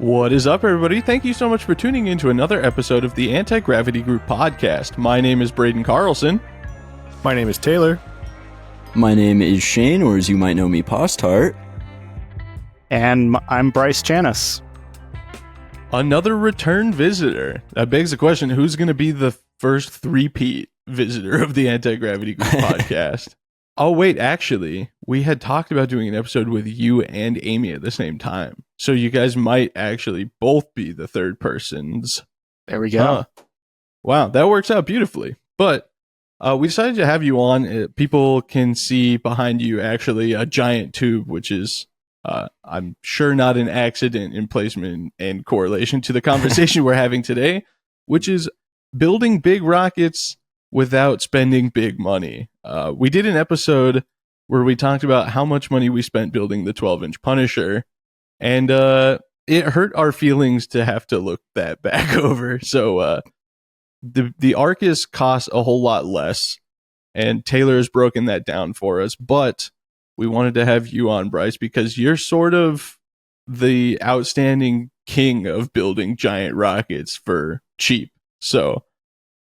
What is up, everybody? Thank you so much for tuning in to another episode of the Anti-Gravity Group podcast. My name is Braden Carlson. My name is Taylor. My name is Shane, or as you might know me, Postart. And I'm Bryce Chanes. Another return visitor. That begs the question, who's going to be the first three-peat visitor of the Anti-Gravity Group podcast? Oh, wait, actually, we had talked about doing an episode with you and Amy at the same time. So you guys might actually both be the third persons. There we go. Wow, that works out beautifully. But we decided to have you on. People can see behind you actually a giant tube, which is, I'm sure, not an accident in placement and correlation to the conversation we're having today, which is building big rockets without spending big money. We did an episode where we talked about how much money we spent building the 12-inch Punisher, and it hurt our feelings to have to look that back over. So the Arcus costs a whole lot less, and Taylor has broken that down for us. But we wanted to have you on, Bryce, because you're sort of the outstanding king of building giant rockets for cheap. So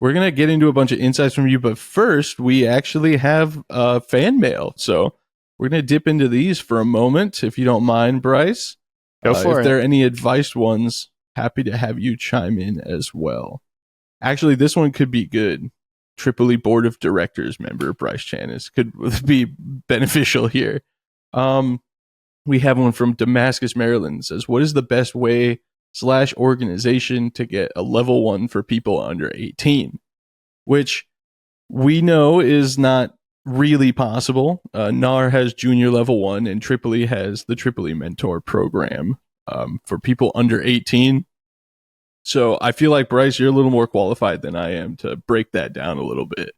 we're going to get into a bunch of insights from you, but first, we actually have fan mail. So we're going to dip into these for a moment, if you don't mind, Bryce. Go for it. If there are any advice ones, happy to have you chime in as well. Actually, this one could be good. Tripoli Board of Directors member Bryce Chanes could be beneficial here. We have one from Damascus, Maryland. It says, what is the best way / organization to get a level 1 for people under 18, which we know is not really possible. NAR has junior level 1 and Tripoli has the Tripoli mentor program for people under 18. So I feel like, Bryce, you're a little more qualified than I am to break that down a little bit.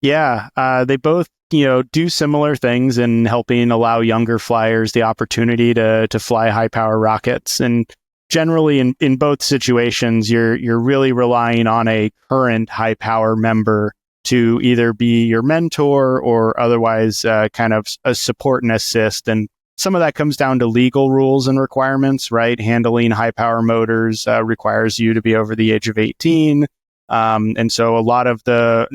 Yeah, they both, do similar things in helping allow younger flyers the opportunity to fly high power rockets. And generally, in both situations, you're really relying on a current high power member to either be your mentor or otherwise kind of a support and assist. And some of that comes down to legal rules and requirements, right? Handling high power motors requires you to be over the age of 18. And so a lot of the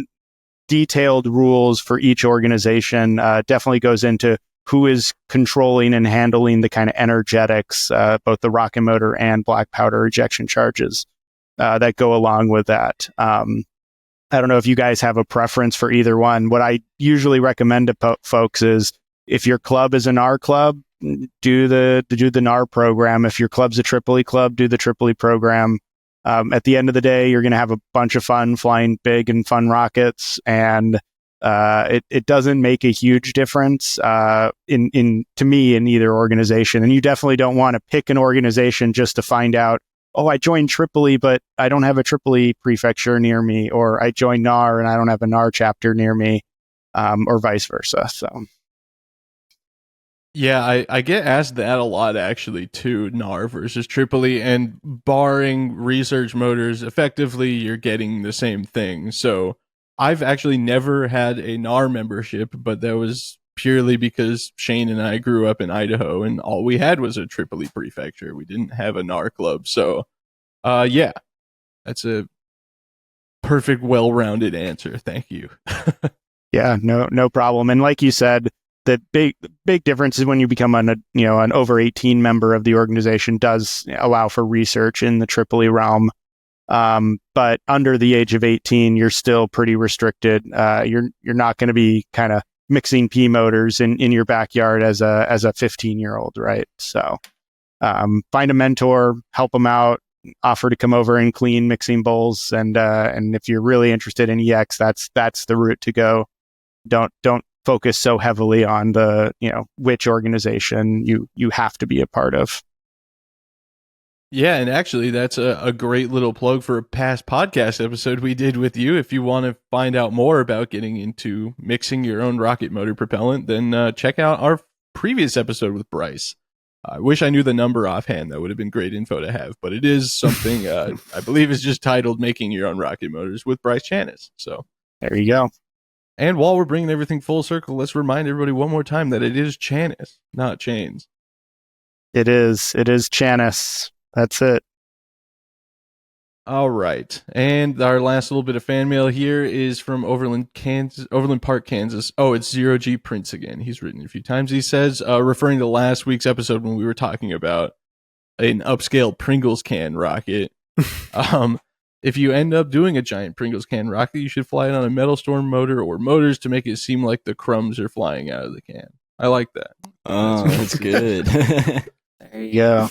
detailed rules for each organization definitely goes into who is controlling and handling the kind of energetics, both the rocket motor and black powder ejection charges that go along with that. I don't know if you guys have a preference for either one. What I usually recommend to folks is if your club is an R club, do the NAR program. If your club's a Tripoli club, do the Tripoli program. At the end of the day, you're going to have a bunch of fun flying big and fun rockets, and it doesn't make a huge difference to me in either organization. And you definitely don't want to pick an organization just to find out, oh, I joined Tripoli, but I don't have a Tripoli prefecture near me, or I joined NAR and I don't have a NAR chapter near me, or vice versa. So. Yeah, I get asked that a lot, actually, too, NAR versus Tripoli, and barring research motors, effectively, you're getting the same thing. So I've actually never had a NAR membership, but that was purely because Shane and I grew up in Idaho, and all we had was a Tripoli prefecture. We didn't have a NAR club. So, yeah, that's a perfect, well-rounded answer. Thank you. Yeah, no problem. And like you said, the big difference is when you become an over 18 member of the organization does allow for research in the Tripoli realm. But under the age of 18, you're still pretty restricted. You're not going to be kind of mixing P motors in your backyard as a 15-year-old, right? So find a mentor, help them out, offer to come over and clean mixing bowls, and if you're really interested in EX, that's the route to go. Don't focus so heavily on the which organization you have to be a part of. Yeah, and actually that's a great little plug for a past podcast episode we did with you. If you want to find out more about getting into mixing your own rocket motor propellant, then check out our previous episode with Bryce. I wish I knew the number offhand. That would have been great info to have, but it is something I believe is just titled Making Your Own Rocket Motors with Bryce Chanes. So there you go. And while we're bringing everything full circle, let's remind everybody one more time that it is Chanes, not Chanes. It is Chanes. That's it. All right. And our last little bit of fan mail here is from Overland Park, Kansas. Oh, it's Zero G Prince again. He's written it a few times. He says, referring to last week's episode when we were talking about an upscale Pringles can rocket. If you end up doing a giant Pringles can rocket, you should fly it on a metal storm motor or motors to make it seem like the crumbs are flying out of the can. I like that. Oh, that's good. There you go.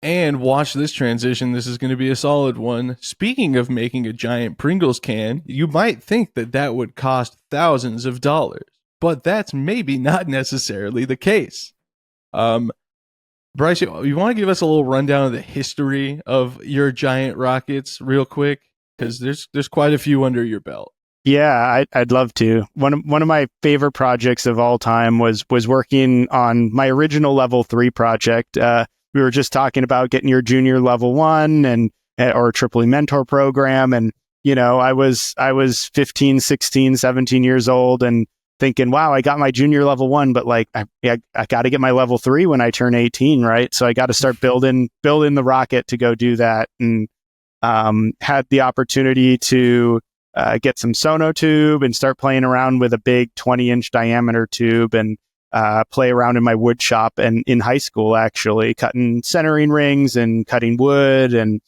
And watch this transition. This is going to be a solid one. Speaking of making a giant Pringles can, you might think that that would cost thousands of dollars, but that's maybe not necessarily the case. Bryce, you want to give us a little rundown of the history of your giant rockets real quick? Because there's quite a few under your belt. Yeah, I'd love to. One of my favorite projects of all time was working on my original level 3 project. We were just talking about getting your junior level 1 and or Tripoli mentor program, and I was 15, 16, 17 years old and thinking, wow, I got my junior level 1, but like I got to get my level 3 when I turn 18, right? So I got to start building the rocket to go do that, and had the opportunity to get some sonotube and start playing around with a big 20-inch diameter tube and play around in my wood shop and in high school, actually cutting centering rings and cutting wood and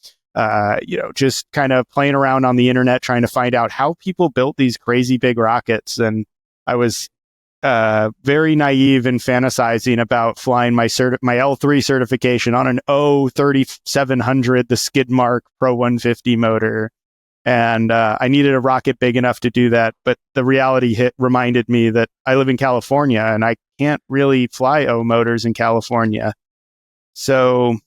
just kind of playing around on the internet trying to find out how people built these crazy big rockets. And I was very naive and fantasizing about flying my L3 certification on an 3700, the Skidmark Pro 150 motor. And I needed a rocket big enough to do that. But the reality reminded me that I live in California and I can't really fly O motors in California. So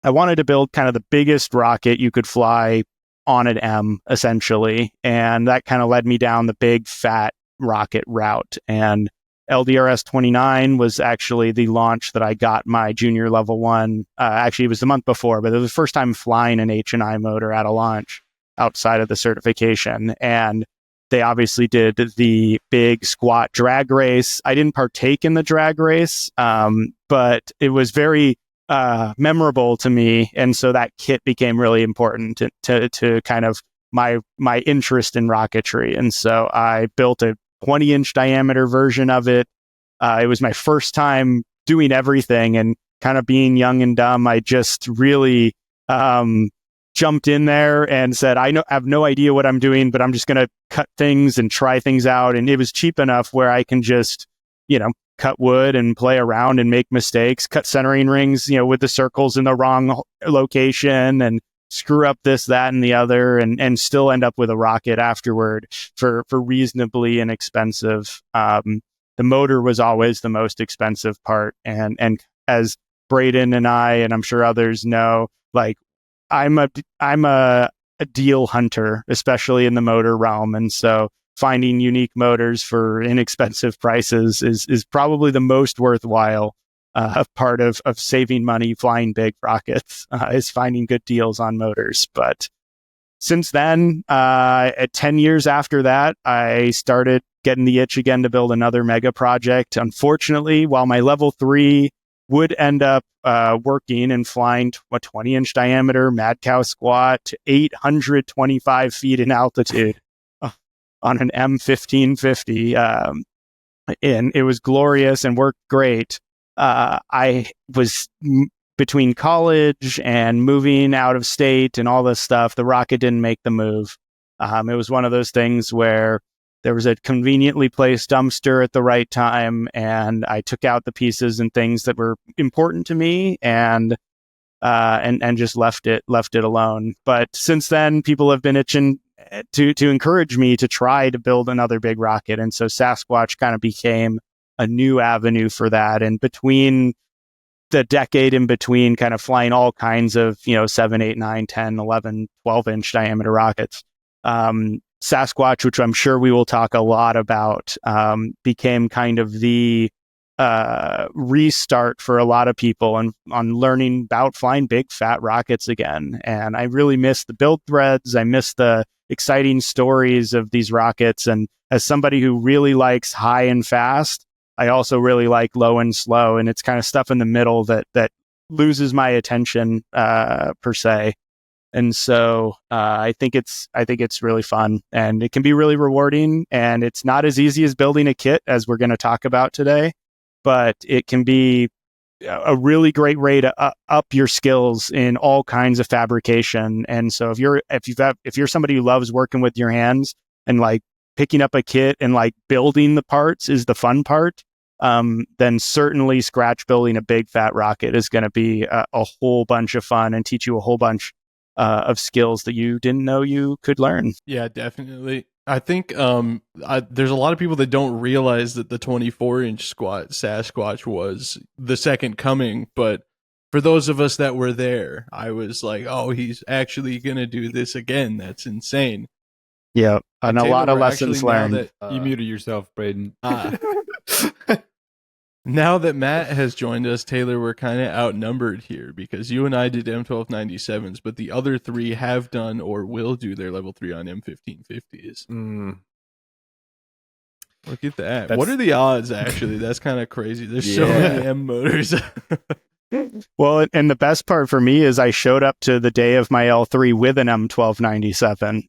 I wanted to build kind of the biggest rocket you could fly on an M, essentially. And that kind of led me down the big, fat rocket route. And LDRS 29 was actually the launch that I got my junior level 1. Actually, it was the month before, but it was the first time flying an H&I motor at a launch outside of the certification. And they obviously did the big SaSQUATch drag race. I didn't partake in the drag race, but it was very memorable to me. And so that kit became really important to kind of my interest in rocketry. And so I built a 20-inch diameter version of it. It was my first time doing everything, and kind of being young and dumb, I just really jumped in there and said, I have no idea what I'm doing, but I'm just going to cut things and try things out. And it was cheap enough where I can just, cut wood and play around and make mistakes, cut centering rings, with the circles in the wrong location and screw up this, that, and the other, and still end up with a rocket afterward for reasonably inexpensive. The motor was always the most expensive part. And as Braden and I, and I'm sure others know, like, I'm a deal hunter, especially in the motor realm. And so finding unique motors for inexpensive prices is probably the most worthwhile part of saving money flying big rockets, is finding good deals on motors. But since then, at 10 years after that, I started getting the itch again to build another mega project. Unfortunately, while my level 3 would end up working and flying a 20-inch diameter Mad Cow squat to 825 feet in altitude on an M1550. And it was glorious and worked great. I was between college and moving out of state and all this stuff. The rocket didn't make the move. It was one of those things where there was a conveniently placed dumpster at the right time, and I took out the pieces and things that were important to me, and just left it alone. But since then, people have been itching to encourage me to try to build another big rocket, and so SaSQUATch kind of became a new avenue for that. And between the decade in between, kind of flying all kinds of 7, 8, 9, 10, 11, 12-inch diameter rockets. SaSQUATch, which I'm sure we will talk a lot about, became kind of the restart for a lot of people on learning about flying big fat rockets again. And I really miss the build threads. I miss the exciting stories of these rockets. And as somebody who really likes high and fast, I also really like low and slow, and it's kind of stuff in the middle that loses my attention per se. And so I think it's really fun, and it can be really rewarding, and it's not as easy as building a kit as we're going to talk about today, but it can be a really great way to up your skills in all kinds of fabrication. And so if you're somebody who loves working with your hands and like picking up a kit and like building the parts is the fun part, then certainly SaSQUATch building a big fat rocket is going to be a whole bunch of fun and teach you a whole bunch of skills that you didn't know you could learn. Yeah, definitely. I think there's a lot of people that don't realize that the 24-inch SaSQUATch was the second coming, but for those of us that were there, I was like, oh, he's actually going to do this again. That's insane. Yeah, and Taylor, a lot of lessons learned. You muted yourself, Braden. Now that Matt has joined us, Taylor, we're kind of outnumbered here because you and I did M1297s, but the other three have done or will do their level 3 on M1550s. Look at that. What are the odds, actually? That's kind of crazy. There's so many M motors. Well, and the best part for me is I showed up to the day of my L3 with an M1297.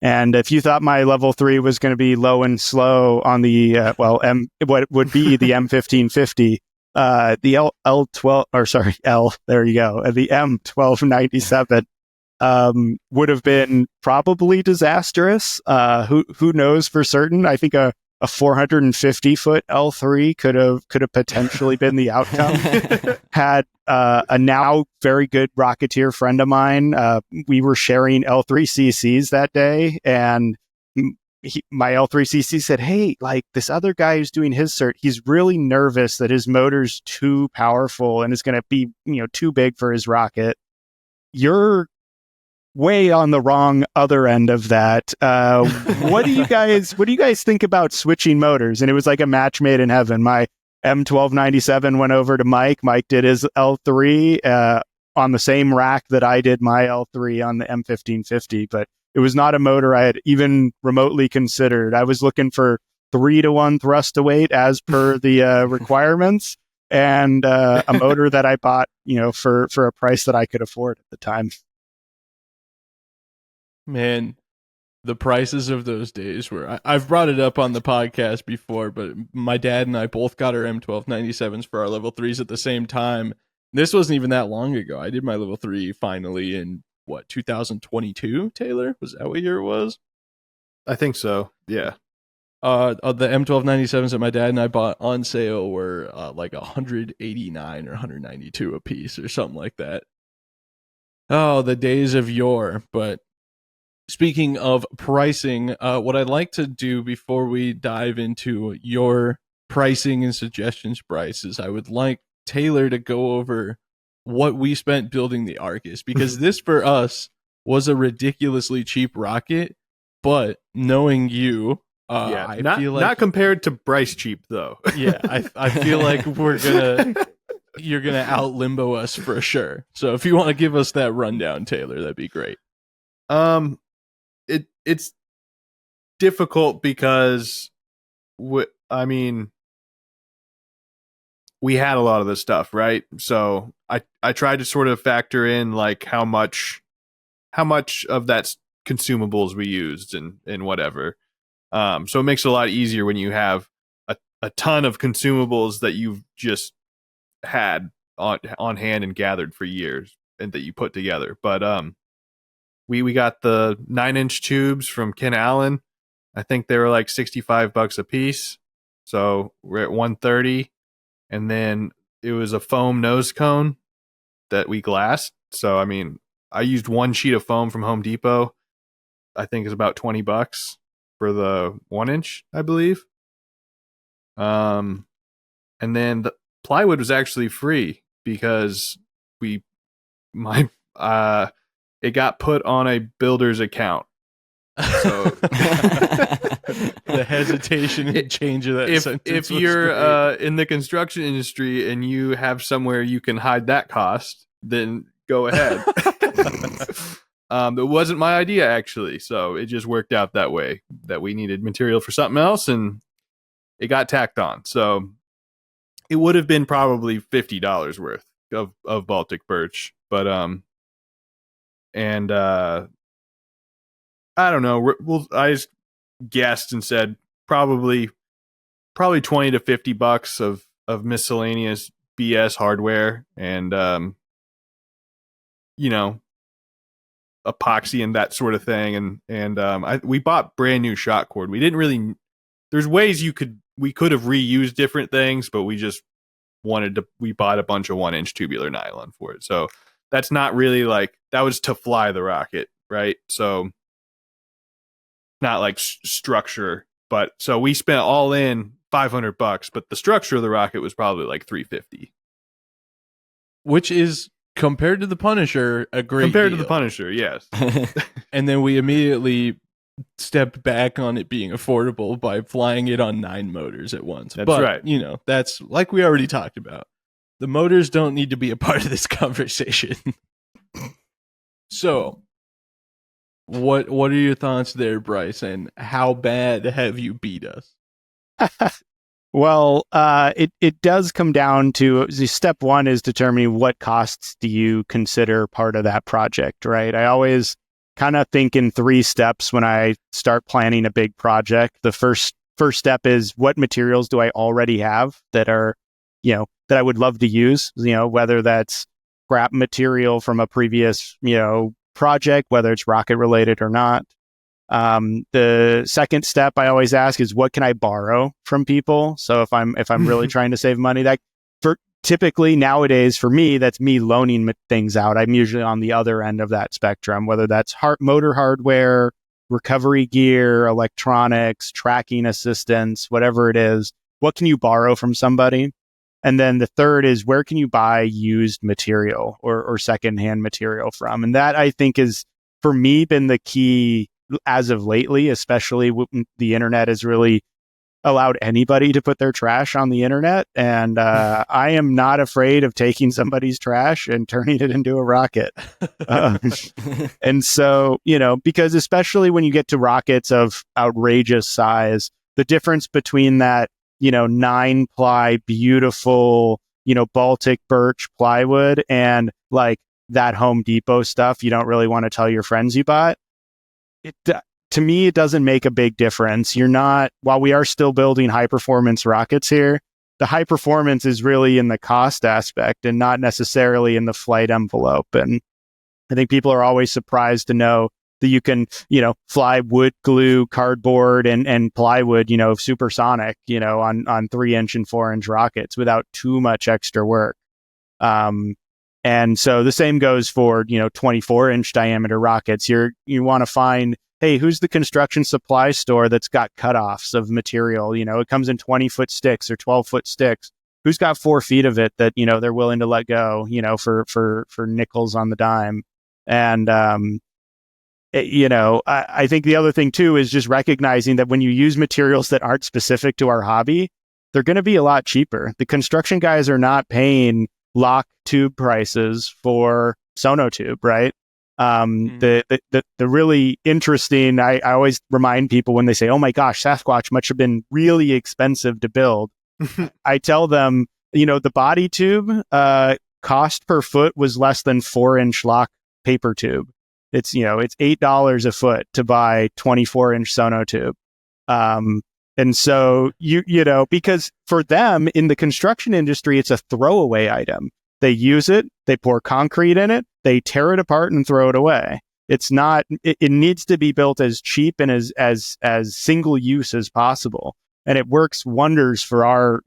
And if you thought my level 3 was going to be low and slow on the, what would be the M1550, the L12, or sorry, there you go, the M1297 would have been probably disastrous. Who knows for certain? I think a 450-foot L3 could have potentially been the outcome. Had a now very good Rocketeer friend of mine. We were sharing L3CCs that day, and my L3CC said, "Hey, like this other guy who's doing his cert, he's really nervous that his motor's too powerful and is going to be, too big for his rocket. You're way on the wrong other end of that. What do you guys think about switching motors?" And it was like a match made in heaven. My M1297 went over to Mike. Mike did his L3 on the same rack that I did my L3 on the M1550, but it was not a motor I had even remotely considered. I was looking for 3-to-1 thrust to weight as per the requirements, and a motor that I bought, for a price that I could afford at the time. Man, the prices of those days were... I've brought it up on the podcast before, but my dad and I both got our M1297s for our level 3s at the same time. This wasn't even that long ago. I did my level 3 finally in, 2022, Taylor? Was that what year it was? I think so, yeah. The M1297s that my dad and I bought on sale were like 189 or 192 a piece or something like that. Oh, the days of yore. But speaking of pricing, what I'd like to do before we dive into your pricing and suggestions, Bryce, is I would like Taylor to go over what we spent building the Arcus, because this for us was a ridiculously cheap rocket, but knowing you, I feel like... Not compared to Bryce cheap, though. Yeah, I feel like you're gonna out limbo us for sure. So if you want to give us that rundown, Taylor, that'd be great. It's difficult because we had a lot of this stuff, right? So I tried to sort of factor in like how much of that's consumables we used and whatever. So it makes it a lot easier when you have a ton of consumables that you've just had on hand and gathered for years and that you put together. But we got the 9-inch tubes from Ken Allen. I think they were like $65 a piece. So we're at $130. And then it was a foam nose cone that we glassed. So, I used one sheet of foam from Home Depot. I think it's about $20 for the 1-inch, I believe. And then the plywood was actually free because it got put on a builder's account. So the hesitation and change of that sentence. If you're in the construction industry and you have somewhere you can hide that cost, then go ahead. It wasn't my idea, actually, so it just worked out that way, that we needed material for something else, and it got tacked on. So it would have been probably $50 worth of Baltic birch, but and I don't know. I just guessed and said probably $20 to $50 of miscellaneous BS hardware, and epoxy and that sort of thing, and we bought brand new shot cord. We didn't really. There's ways we could have reused different things, but we just we bought a bunch of 1-inch tubular nylon for it. So that's not really that was to fly the rocket, right? So not like structure, but so we spent all in $500, but the structure of the rocket was probably like $350, which is compared to the Punisher a great compared deal. to the Punisher, yes. And then we immediately stepped back on it being affordable by flying it on 9 motors at once. That's but, right. That's like we already talked about. The motors don't need to be a part of this conversation. So, what are your thoughts there, Bryce? And how bad have you beat us? Well, it does come down to step one is determining what costs do you consider part of that project, right? I always kind of think in 3 steps when I start planning a big project. The first step is what materials do I already have that are, that I would love to use, whether that's scrap material from a previous, project, whether it's rocket related or not. The second step I always ask is what can I borrow from people? So if I'm really trying to save money, typically nowadays for me, that's me loaning things out. I'm usually on the other end of that spectrum, whether that's motor hardware, recovery gear, electronics, tracking assistance, whatever it is. What can you borrow from somebody? And then the third is where can you buy used material or secondhand material from? And that I think is for me been the key as of lately, especially when the internet has really allowed anybody to put their trash on the internet. And I am not afraid of taking somebody's trash and turning it into a rocket. And so, because especially when you get to rockets of outrageous size, the difference between that, 9-ply, beautiful, Baltic birch plywood and like that Home Depot stuff you don't really want to tell your friends you bought. To me, it doesn't make a big difference. While we are still building high performance rockets here, the high performance is really in the cost aspect and not necessarily in the flight envelope. And I think people are always surprised to know that you can, fly wood, glue, cardboard and plywood, supersonic, on 3-inch and 4-inch rockets without too much extra work. And so the same goes for, 24-inch diameter rockets. You want to find, hey, who's the construction supply store that's got cutoffs of material? It comes in 20-foot sticks or 12-foot sticks. Who's got 4 feet of it that, they're willing to let go, for nickels on the dime. And, I think the other thing too is just recognizing that when you use materials that aren't specific to our hobby, they're going to be a lot cheaper. The construction guys are not paying lock tube prices for sonotube, right? The really interesting, I always remind people when they say, oh my gosh, SaSQUATch must have been really expensive to build. I tell them, the body tube cost per foot was less than 4-inch lock paper tube. It's $8 a foot to buy 24-inch sonotube. And so because for them in the construction industry, it's a throwaway item. They use it, they pour concrete in it, they tear it apart and throw it away. It's not, it needs to be built as cheap and as single use as possible. And it works wonders for our,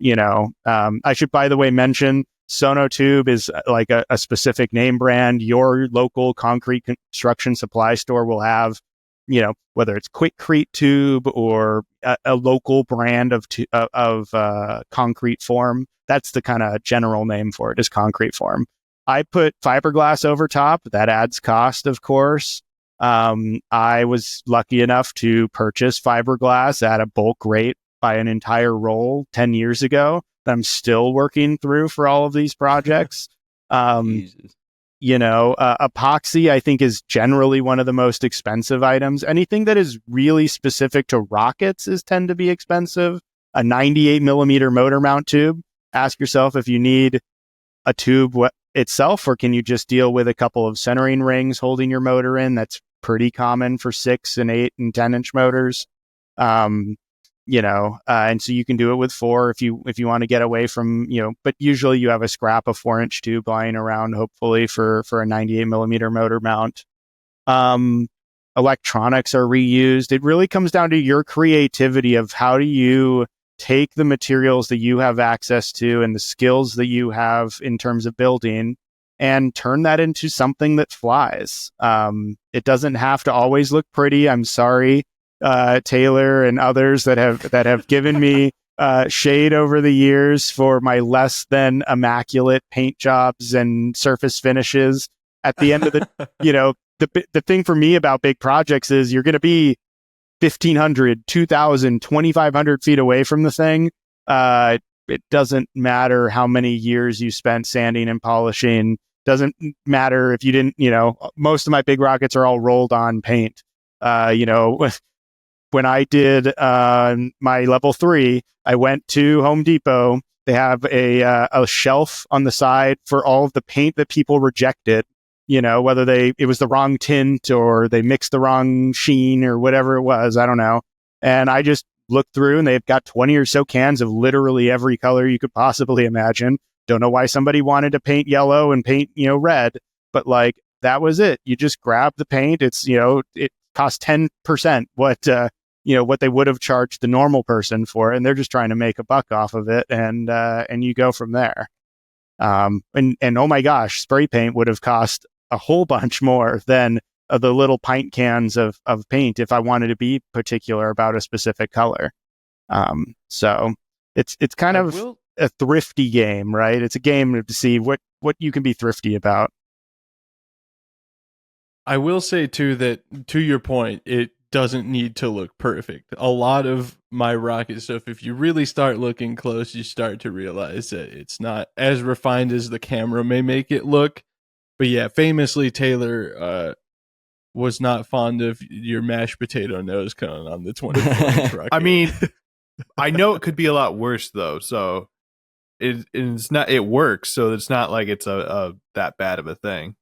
I should, by the way, mention Sonotube is like a specific name brand. Your local concrete construction supply store will have, whether it's Quickcrete tube or a local brand of concrete form. That's the kind of general name for it, is concrete form. I put fiberglass over top. That adds cost, of course. I was lucky enough to purchase fiberglass at a bulk rate by an entire roll 10 years ago that I'm still working through for all of these projects. Epoxy, I think, is generally one of the most expensive items. Anything that is really specific to rockets tend to be expensive. a 98 millimeter motor mount tube, ask yourself if you need a tube itself, or can you just deal with a couple of centering rings holding your motor in? That's pretty common for 6 and 8 and 10-inch motors. And so you can do it with 4 if you want to get away from, but usually you have a scrap of 4-inch tube lying around, hopefully for a 98 millimeter motor mount. Electronics are reused. It really comes down to your creativity of how do you take the materials that you have access to and the skills that you have in terms of building and turn that into something that flies. It doesn't have to always look pretty. I'm sorry, Taylor and others that have given me shade over the years for my less than immaculate paint jobs and surface finishes. At the end of the, the thing for me about big projects is you're going to be 1,500, 2,000, 2,500 feet away from the thing. It doesn't matter how many years you spent sanding and polishing. Doesn't matter if you didn't, most of my big rockets are all rolled on paint. When I did my level 3, I went to Home Depot. They have a shelf on the side for all of the paint that people rejected, whether it was the wrong tint or they mixed the wrong sheen or whatever it was. I don't know. And I just looked through and they've got 20 or so cans of literally every color you could possibly imagine. Don't know why somebody wanted to paint yellow and paint, red, but like that was it. You just grab the paint. It's, it costs 10% what they would have charged the normal person for it, and they're just trying to make a buck off of it, and you go from there. And oh my gosh, spray paint would have cost a whole bunch more than the little pint cans of paint if I wanted to be particular about a specific color. So it's kind of a thrifty game, right? It's a game to see what you can be thrifty about. I will say too that, to your point, it doesn't need to look perfect. A lot of my rocket stuff, if you really start looking close, you start to realize that it's not as refined as the camera may make it look. But yeah, famously, Taylor was not fond of your mashed potato nose cone on the 24-inch rocket. I mean, I know it could be a lot worse though, so it's not. It works, so it's not like it's a that bad of a thing.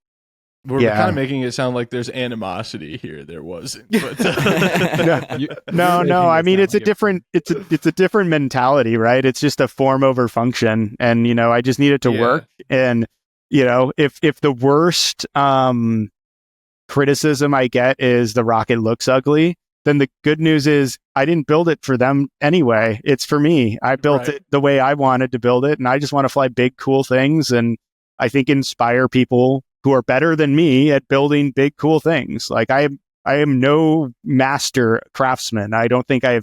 We're kind of making it sound like there's animosity here. There wasn't. But, no. I mean, it's a different mentality, right? It's just a form over function, and I just need it to work. And if the worst criticism I get is the rocket looks ugly, then the good news is I didn't build it for them anyway. It's for me. I built it the way I wanted to build it, and I just want to fly big, cool things, and I think inspire people who are better than me at building big, cool things. Like I am no master craftsman. I don't think I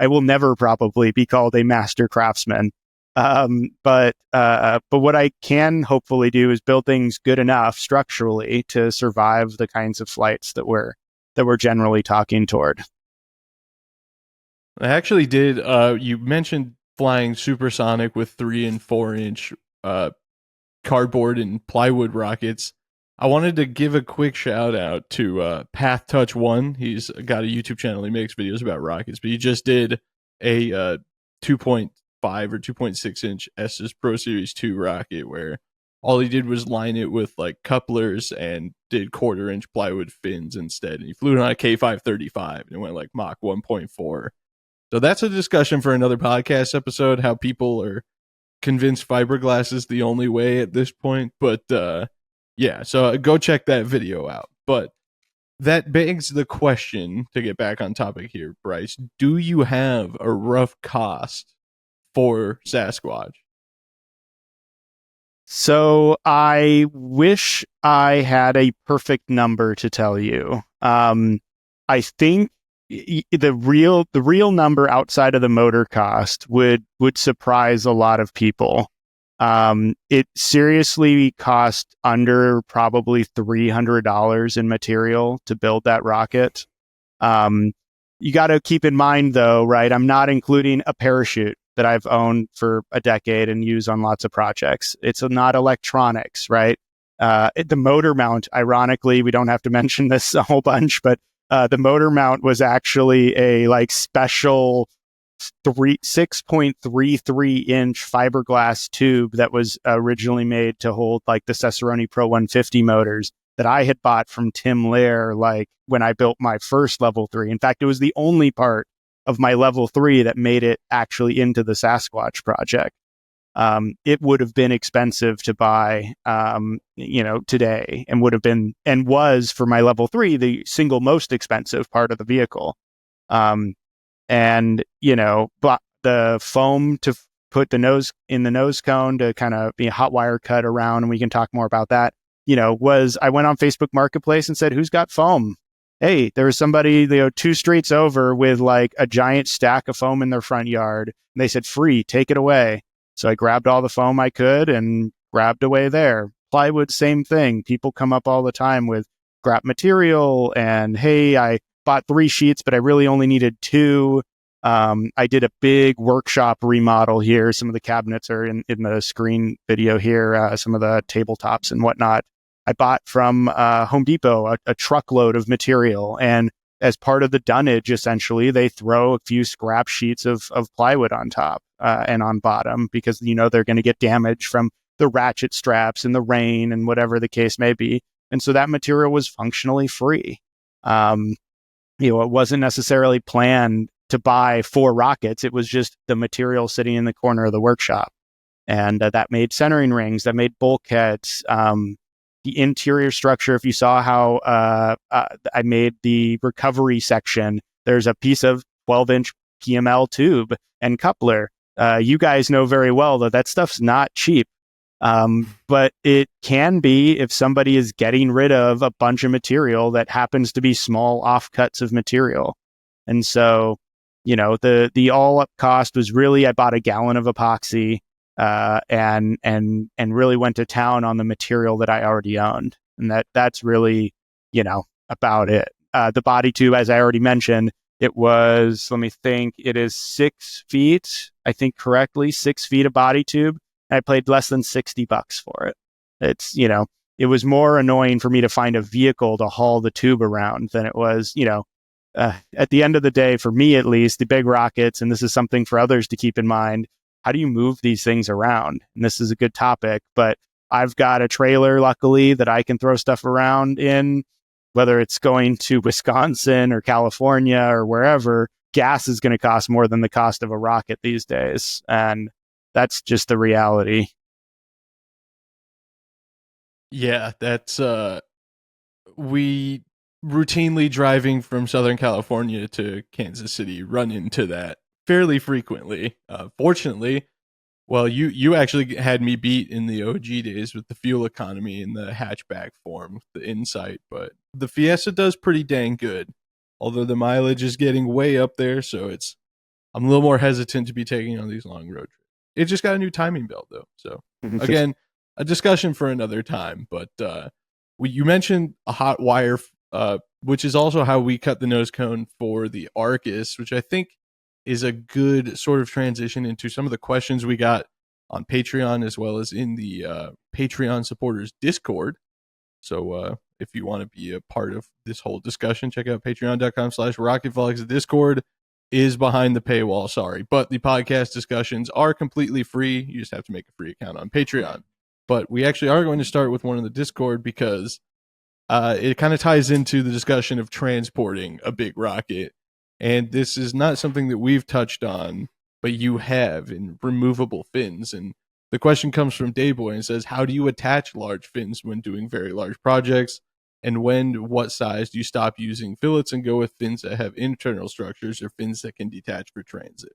will never probably be called a master craftsman. But what I can hopefully do is build things good enough structurally to survive the kinds of flights that we're generally talking toward. I actually did. You mentioned flying supersonic with 3 and 4-inch cardboard and plywood rockets. I wanted to give a quick shout out to Path Touch 1. He's got a YouTube channel. He makes videos about rockets, but he just did a 2.5 or 2.6 inch Estes Pro Series 2 rocket where all he did was line it with like couplers and did 1/4 inch plywood fins instead. And he flew it on a K535 and it went like Mach 1.4. So that's a discussion for another podcast episode, how people are convinced fiberglass is the only way at this point. But yeah, so go check that video out. But that begs the question, to get back on topic here, Bryce, do you have a rough cost for SaSQUATch? So I wish I had a perfect number to tell you. I think the real number outside of the motor cost would surprise a lot of people. It seriously cost under probably $300 in material to build that rocket. You got to keep in mind though, right? I'm not including a parachute that I've owned for a decade and use on lots of projects. It's not electronics, right? The motor mount, ironically, we don't have to mention this a whole bunch, but the motor mount was actually a like special 6.33 inch fiberglass tube that was originally made to hold like the Cicerone Pro 150 motors that I had bought from Tim Lair, like when I built my first level 3. In fact, it was the only part of my level 3 that made it actually into the SaSQUATch project. It would have been expensive to buy, today, and would have been, and was for my level 3, the single most expensive part of the vehicle. But the foam to put the nose in the nose cone to kind of be a hot wire cut around, and we can talk more about that, was I went on Facebook Marketplace and said, who's got foam? Hey, there was somebody, 2 streets over with like a giant stack of foam in their front yard. And they said, free, take it away. So I grabbed all the foam I could and grabbed away there. Plywood, same thing. People come up all the time with scrap material and, hey, I bought 3 sheets, but I really only needed 2. I did a big workshop remodel here. Some of the cabinets are in the screen video here, some of the tabletops and whatnot. I bought from Home Depot a truckload of material, and as part of the dunnage, essentially, they throw a few scrap sheets of plywood on top and on bottom because, they're going to get damage from the ratchet straps and the rain and whatever the case may be. And so that material was functionally free. It wasn't necessarily planned to buy 4 rockets. It was just the material sitting in the corner of the workshop. And that made centering rings, that made bulkheads. The interior structure, if you saw how I made the recovery section, there's a piece of 12-inch PML tube and coupler. You guys know very well that stuff's not cheap, but it can be if somebody is getting rid of a bunch of material that happens to be small offcuts of material. And so, the all-up cost was really, I bought a gallon of epoxy, and really went to town on the material that I already owned. And that's really, about it. The body tube, as I already mentioned, it was, let me think, it is 6 feet, I think correctly, 6 feet of body tube. And I paid less than $60 for it. It's, it was more annoying for me to find a vehicle to haul the tube around than it was, at the end of the day, for me at least, the big rockets, and this is something for others to keep in mind, how do you move these things around? And this is a good topic, but I've got a trailer, luckily, that I can throw stuff around in, whether it's going to Wisconsin or California or wherever. Gas is going to cost more than the cost of a rocket these days. And that's just the reality. Yeah, that's, we routinely driving from Southern California to Kansas City run into that fairly frequently. Fortunately, well, you actually had me beat in the OG days with the fuel economy in the hatchback form, the Insight, but the Fiesta does pretty dang good. Although the mileage is getting way up there, so I'm a little more hesitant to be taking on these long road trips. It just got a new timing belt though, so again, a discussion for another time. But you mentioned a hot wire, which is also how we cut the nose cone for the Arcus, which I think is a good sort of transition into some of the questions we got on Patreon, as well as in the Patreon supporters Discord. So if you want to be a part of this whole discussion, check out patreon.com/rocketflux. The Discord is behind the paywall, sorry, but the podcast discussions are completely free. You just have to make a free account on Patreon. But we actually are going to start with one in the Discord because it kind of ties into the discussion of transporting a big rocket. And this is not something that we've touched on, but you have in removable fins. And the question comes from Dayboy and says, how do you attach large fins when doing very large projects? And what size do you stop using fillets and go with fins that have internal structures or fins that can detach for transit?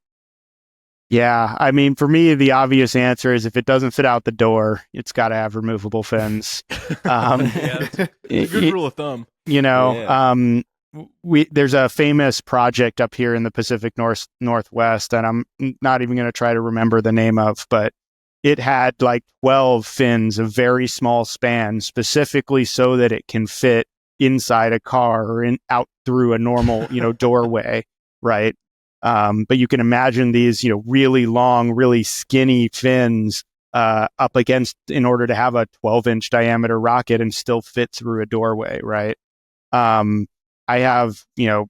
Yeah, I mean, for me, the obvious answer is if it doesn't fit out the door, it's got to have removable fins. It's a good rule of thumb. There's a famous project up here in the Pacific Northwest, and I'm not even going to try to remember the name of, but it had like 12 fins of very small span, specifically so that it can fit inside a car or out through a normal, doorway, right? But you can imagine these, really long, really skinny fins up against in order to have a 12-inch diameter rocket and still fit through a doorway, right? I have,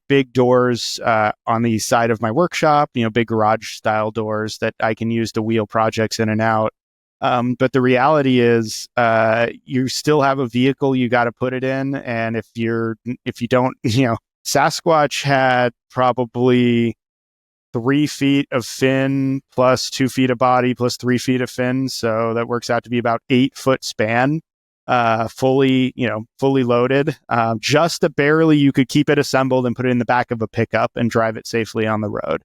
big doors on the side of my workshop, big garage style doors that I can use to wheel projects in and out. But the reality is, you still have a vehicle you got to put it in. And if you don't, SaSQUATch had probably 3 feet of fin plus 2 feet of body plus 3 feet of fin. So that works out to be about 8-foot span, fully loaded. Just barely you could keep it assembled and put it in the back of a pickup and drive it safely on the road.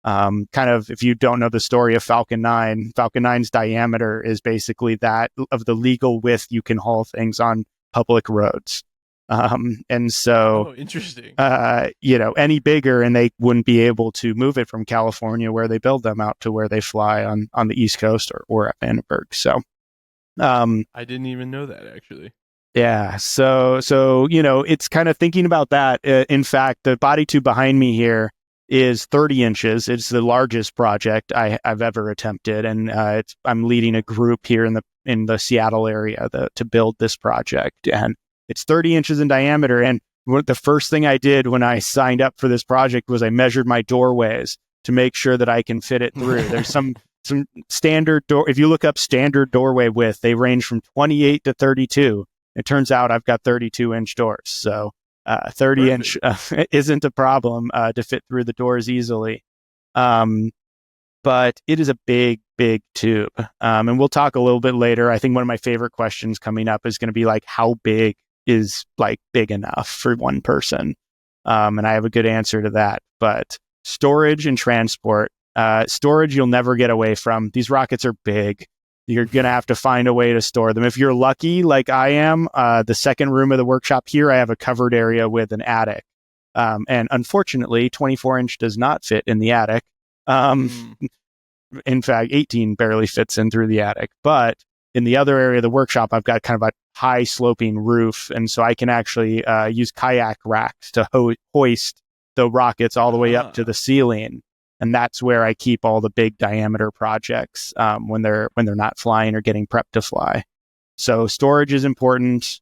Kind of, if you don't know the story of Falcon 9, Falcon 9's diameter is basically that of the legal width you can haul things on public roads. And so, interesting. Any bigger and they wouldn't be able to move it from California where they build them out to where they fly on the East Coast or at Vandenberg. So, I didn't even know that, actually. Yeah. So, it's kind of thinking about that. In fact, the body tube behind me here is 30 inches. It's the largest project I've ever attempted. And, I'm leading a group here in the Seattle area to build this project. And it's 30 inches in diameter. And the first thing I did when I signed up for this project was I measured my doorways to make sure that I can fit it through. There's some standard door. If you look up standard doorway width, they range from 28 to 32. It turns out I've got 32-inch doors. So 30-inch isn't a problem to fit through the doors easily. But it is a big, big tube. And we'll talk a little bit later. I think one of my favorite questions coming up is going to be like, how big is like big enough for one person? And I have a good answer to that. But storage and transport, storage you'll never get away from. These rockets are big. You're going to have to find a way to store them. If you're lucky, like I am, the second room of the workshop here, I have a covered area with an attic. And unfortunately, 24-inch does not fit in the attic. In fact, 18 barely fits in through the attic. But in the other area of the workshop, I've got kind of a high sloping roof. And so I can actually use kayak racks to hoist the rockets all the way up to the ceiling. And that's where I keep all the big diameter projects when they're not flying or getting prepped to fly. So storage is important.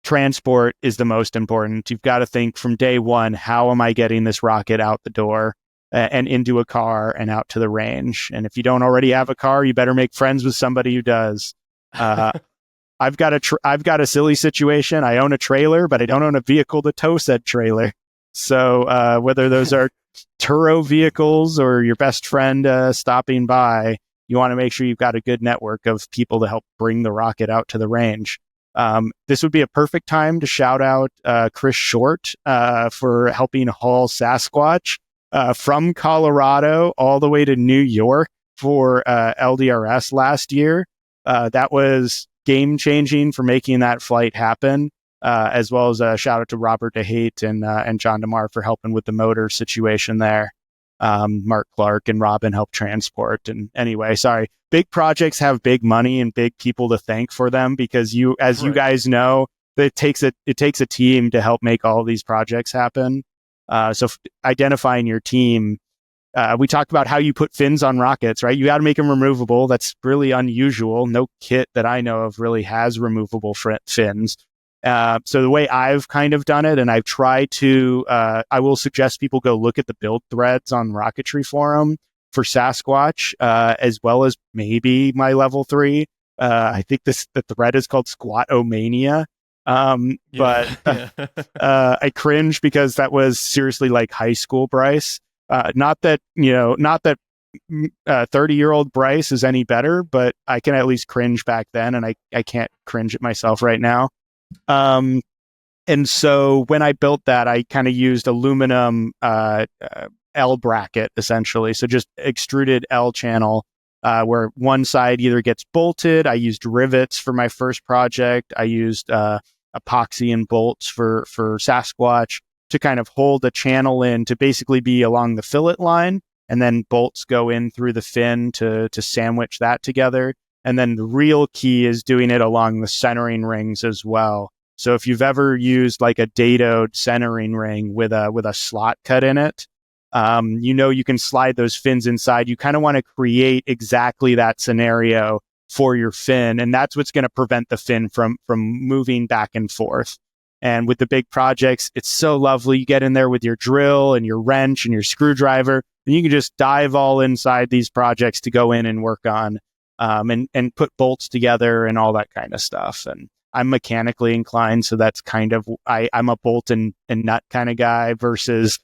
Transport is the most important. You've got to think from day one, how am I getting this rocket out the door and into a car and out to the range? And if you don't already have a car, you better make friends with somebody who does. I've got a silly situation. I own a trailer, but I don't own a vehicle to tow said trailer. So whether those are Turo vehicles or your best friend stopping by, you want to make sure you've got a good network of people to help bring the rocket out to the range. This would be a perfect time to shout out Chris Short for helping haul SaSQUATch from Colorado all the way to New York for LDRS last year. That was game-changing for making that flight happen. As well as a shout out to Robert DeHate and John DeMar for helping with the motor situation there. Mark Clark and Robin helped transport. And anyway, sorry, big projects have big money and big people to thank for them because you guys know, it takes a team to help make all of these projects happen. So identifying your team, we talked about how you put fins on rockets, right? You got to make them removable. That's really unusual. No kit that I know of really has removable fins. So the way I've kind of done it, and I've tried to, I will suggest people go look at the build threads on Rocketry Forum for SaSQUATch, as well as maybe my level 3. I think the thread is called Squat-O-Mania. But I cringe because that was seriously like high school Bryce. Not that 30-year-old Bryce is any better, but I can at least cringe back then, and I can't cringe at myself right now. And so when I built that, I kind of used aluminum L bracket essentially. So just extruded L channel where one side either gets bolted. I used rivets for my first project. I used epoxy and bolts for SaSQUATch to kind of hold a channel in to basically be along the fillet line. And then bolts go in through the fin to sandwich that together. And then the real key is doing it along the centering rings as well. So if you've ever used like a dadoed centering ring with a slot cut in it, you can slide those fins inside. You kind of want to create exactly that scenario for your fin. And that's what's going to prevent the fin from moving back and forth. And with the big projects, it's so lovely. You get in there with your drill and your wrench and your screwdriver, and you can just dive all inside these projects to go in and work on, and put bolts together and all that kind of stuff. And I'm mechanically inclined, so that's kind of, I'm a bolt and nut kind of guy versus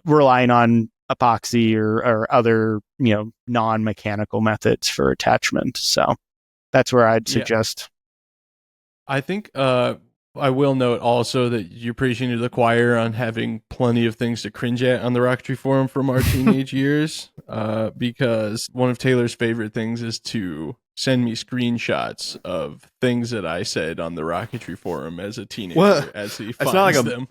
relying on epoxy or other, non-mechanical methods for attachment. So that's where I'd suggest. I think I will note also that you're preaching to the choir on having plenty of things to cringe at on the Rocketry Forum from our teenage years, because one of Taylor's favorite things is to send me screenshots of things that I said on the Rocketry Forum as a teenager as he finds them.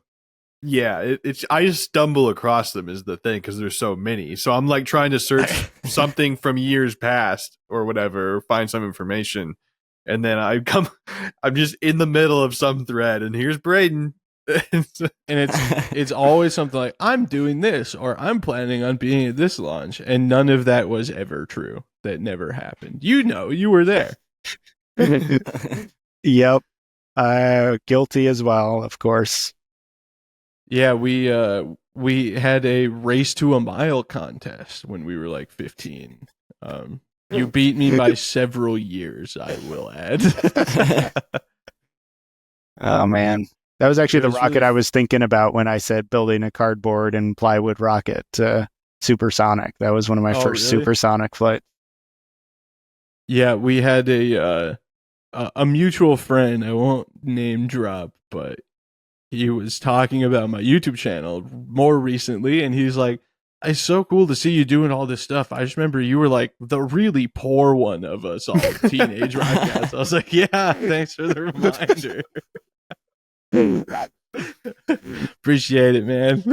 Yeah, it's I just stumble across them is the thing, because there's so many. So I'm like trying to search something from years past or whatever, or find some information. And then I'm just in the middle of some thread, and here's Braden. And it's always something like, I'm doing this, or I'm planning on being at this launch. And none of that was ever true. That never happened. You were there. Yep. Guilty as well, of course. Yeah, we had a race to a mile contest when we were like 15. You beat me by several years, I will add. Oh, man. That was actually the rocket I was thinking about when I said building a cardboard and plywood rocket, supersonic. That was one of my first supersonic flights. Yeah, we had a mutual friend, I won't name drop, but he was talking about my YouTube channel more recently, and he's like, it's so cool to see you doing all this stuff. I just remember you were like the really poor one of us all teenage rockcats. I was like, yeah, thanks for the reminder. Appreciate it, man.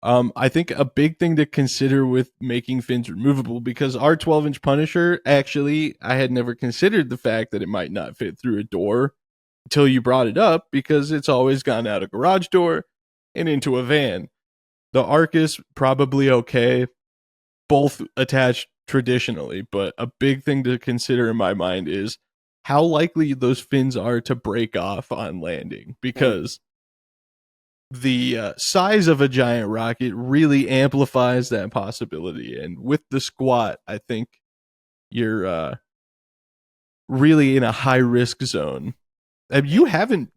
I think a big thing to consider with making fins removable, because our 12-inch Punisher, actually, I had never considered the fact that it might not fit through a door until you brought it up, because it's always gone out a garage door and into a van. The Arcus, probably okay, both attached traditionally, but a big thing to consider in my mind is how likely those fins are to break off on landing, because the size of a giant rocket really amplifies that possibility. And with the SaSQUATch, I think you're really in a high risk zone. You hadn't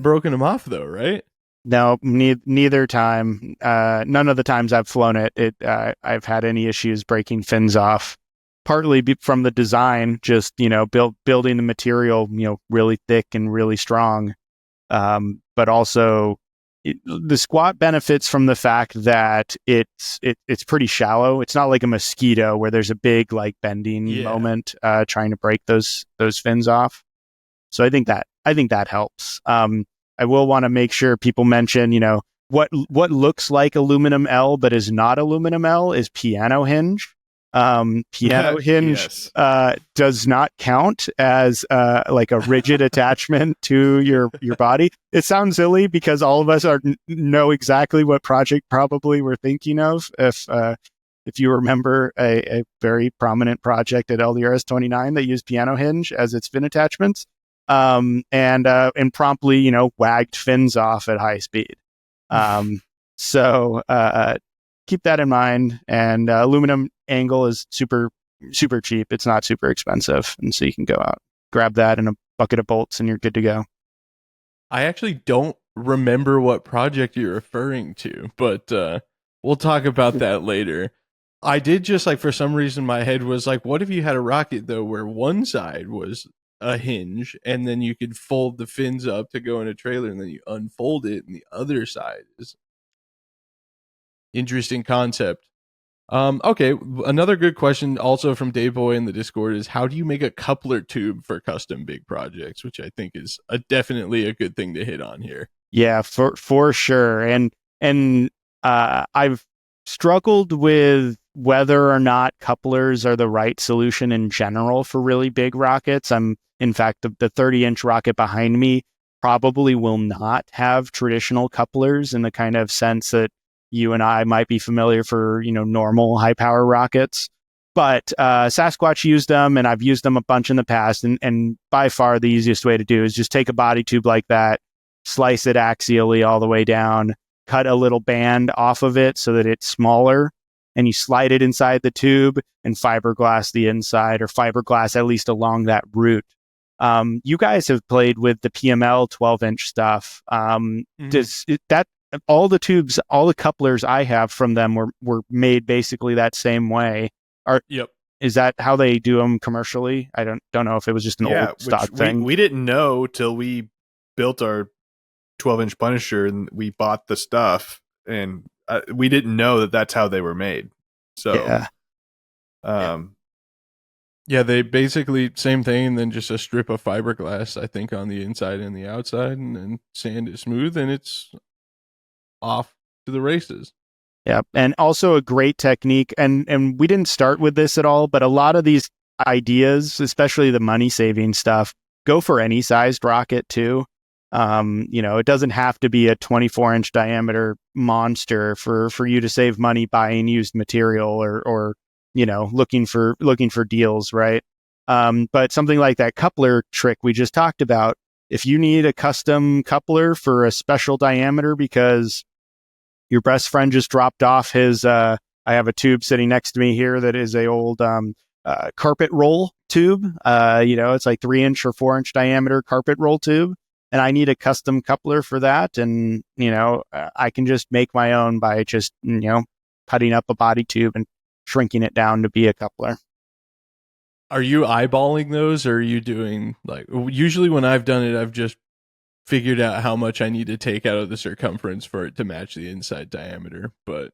broken them off though, right? No, neither time. None of the times I've flown it, I've had any issues breaking fins off. Partly from the design, just building the material, really thick and really strong. But also, the SaSQUATch benefits from the fact that it's pretty shallow. It's not like a mosquito where there's a big like bending moment trying to break those fins off. So I think that helps. I will want to make sure people mention, what looks like aluminum L but is not aluminum L is piano hinge. Piano hinge does not count as like a rigid attachment to your body. It sounds silly because all of us know exactly what project probably we're thinking of. If you remember a very prominent project at LDRS 29 that used piano hinge as its fin attachments. And promptly, wagged fins off at high speed. So keep that in mind. And aluminum angle is super, super cheap. It's not super expensive. And so you can go out, grab that and a bucket of bolts and you're good to go. I actually don't remember what project you're referring to, but we'll talk about that later. I did just for some reason my head was like, what if you had a rocket though where one side was a hinge and then you could fold the fins up to go in a trailer and then you unfold it and the other side is interesting concept. Okay, another good question also from Dave Boy in the Discord is, how do you make a coupler tube for custom big projects, which I think is definitely a good thing to hit on here. Yeah, for sure. And I've struggled with whether or not couplers are the right solution in general for really big rockets. In fact, the 30-inch rocket behind me probably will not have traditional couplers in the kind of sense that you and I might be familiar for, normal high power rockets. But SaSQUATch used them, and I've used them a bunch in the past. And by far the easiest way to do is just take a body tube like that, slice it axially all the way down, cut a little band off of it so that it's smaller, and you slide it inside the tube and fiberglass the inside, or fiberglass at least along that root. You guys have played with the PML 12-inch stuff. Does that all the tubes, all the couplers I have from them were made basically that same way? Yep. Is that how they do them commercially? I don't know if it was just an old stock thing. We didn't know till we built our 12-inch Punisher and we bought the stuff, and we didn't know that that's how they were made. So, yeah, they basically same thing, and then just a strip of fiberglass, I think, on the inside and the outside, and then sand it smooth, and it's off to the races. Yeah, and also a great technique, and we didn't start with this at all, but a lot of these ideas, especially the money-saving stuff, go for any sized rocket too. It doesn't have to be a 24-inch diameter monster for you to save money buying used material or looking for deals, right? But something like that coupler trick we just talked about, if you need a custom coupler for a special diameter because your best friend just dropped off his, I have a tube sitting next to me here that is a old carpet roll tube. It's like 3-inch or 4-inch diameter carpet roll tube. And I need a custom coupler for that. And, I can just make my own by just, cutting up a body tube and shrinking it down to be a coupler. Are you eyeballing those, or are you doing usually when I've done it, I've just figured out how much I need to take out of the circumference for it to match the inside diameter. But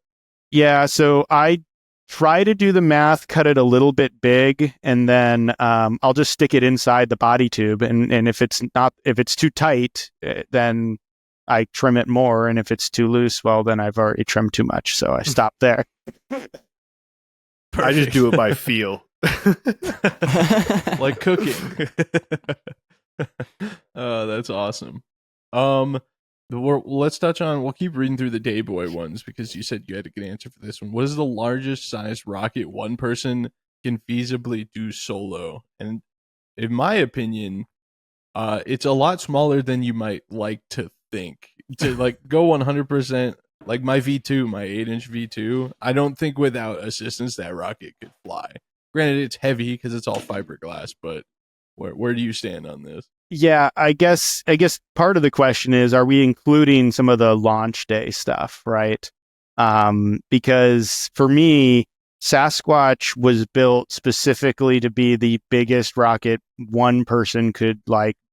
yeah, so I try to do the math, cut it a little bit big, and then I'll just stick it inside the body tube. And if it's too tight, then I trim it more. And if it's too loose, well, then I've already trimmed too much. So I stop there. I just do it by feel. Like cooking. Oh, that's awesome. Let's touch on, we'll keep reading through the Day Boy ones because you said you had a good answer for this one. What is the largest size rocket one person can feasibly do solo? And in my opinion, it's a lot smaller than you might like to think. To go 100%, like my V2, my 8-inch V2, I don't think without assistance that rocket could fly. Granted, it's heavy because it's all fiberglass, but where do you stand on this? Yeah, I guess part of the question is, are we including some of the launch day stuff, right? Because for me, SaSQUATch was built specifically to be the biggest rocket one person could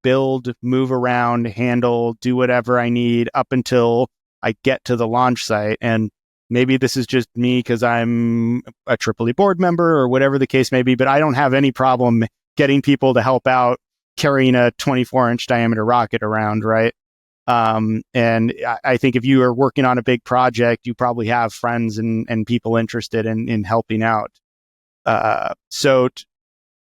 build, move around, handle, do whatever I need up until I get to the launch site. And maybe this is just me because I'm a Tripoli board member or whatever the case may be, but I don't have any problem getting people to help out carrying a 24-inch diameter rocket around, right? And I think if you are working on a big project, you probably have friends and people interested in helping out. So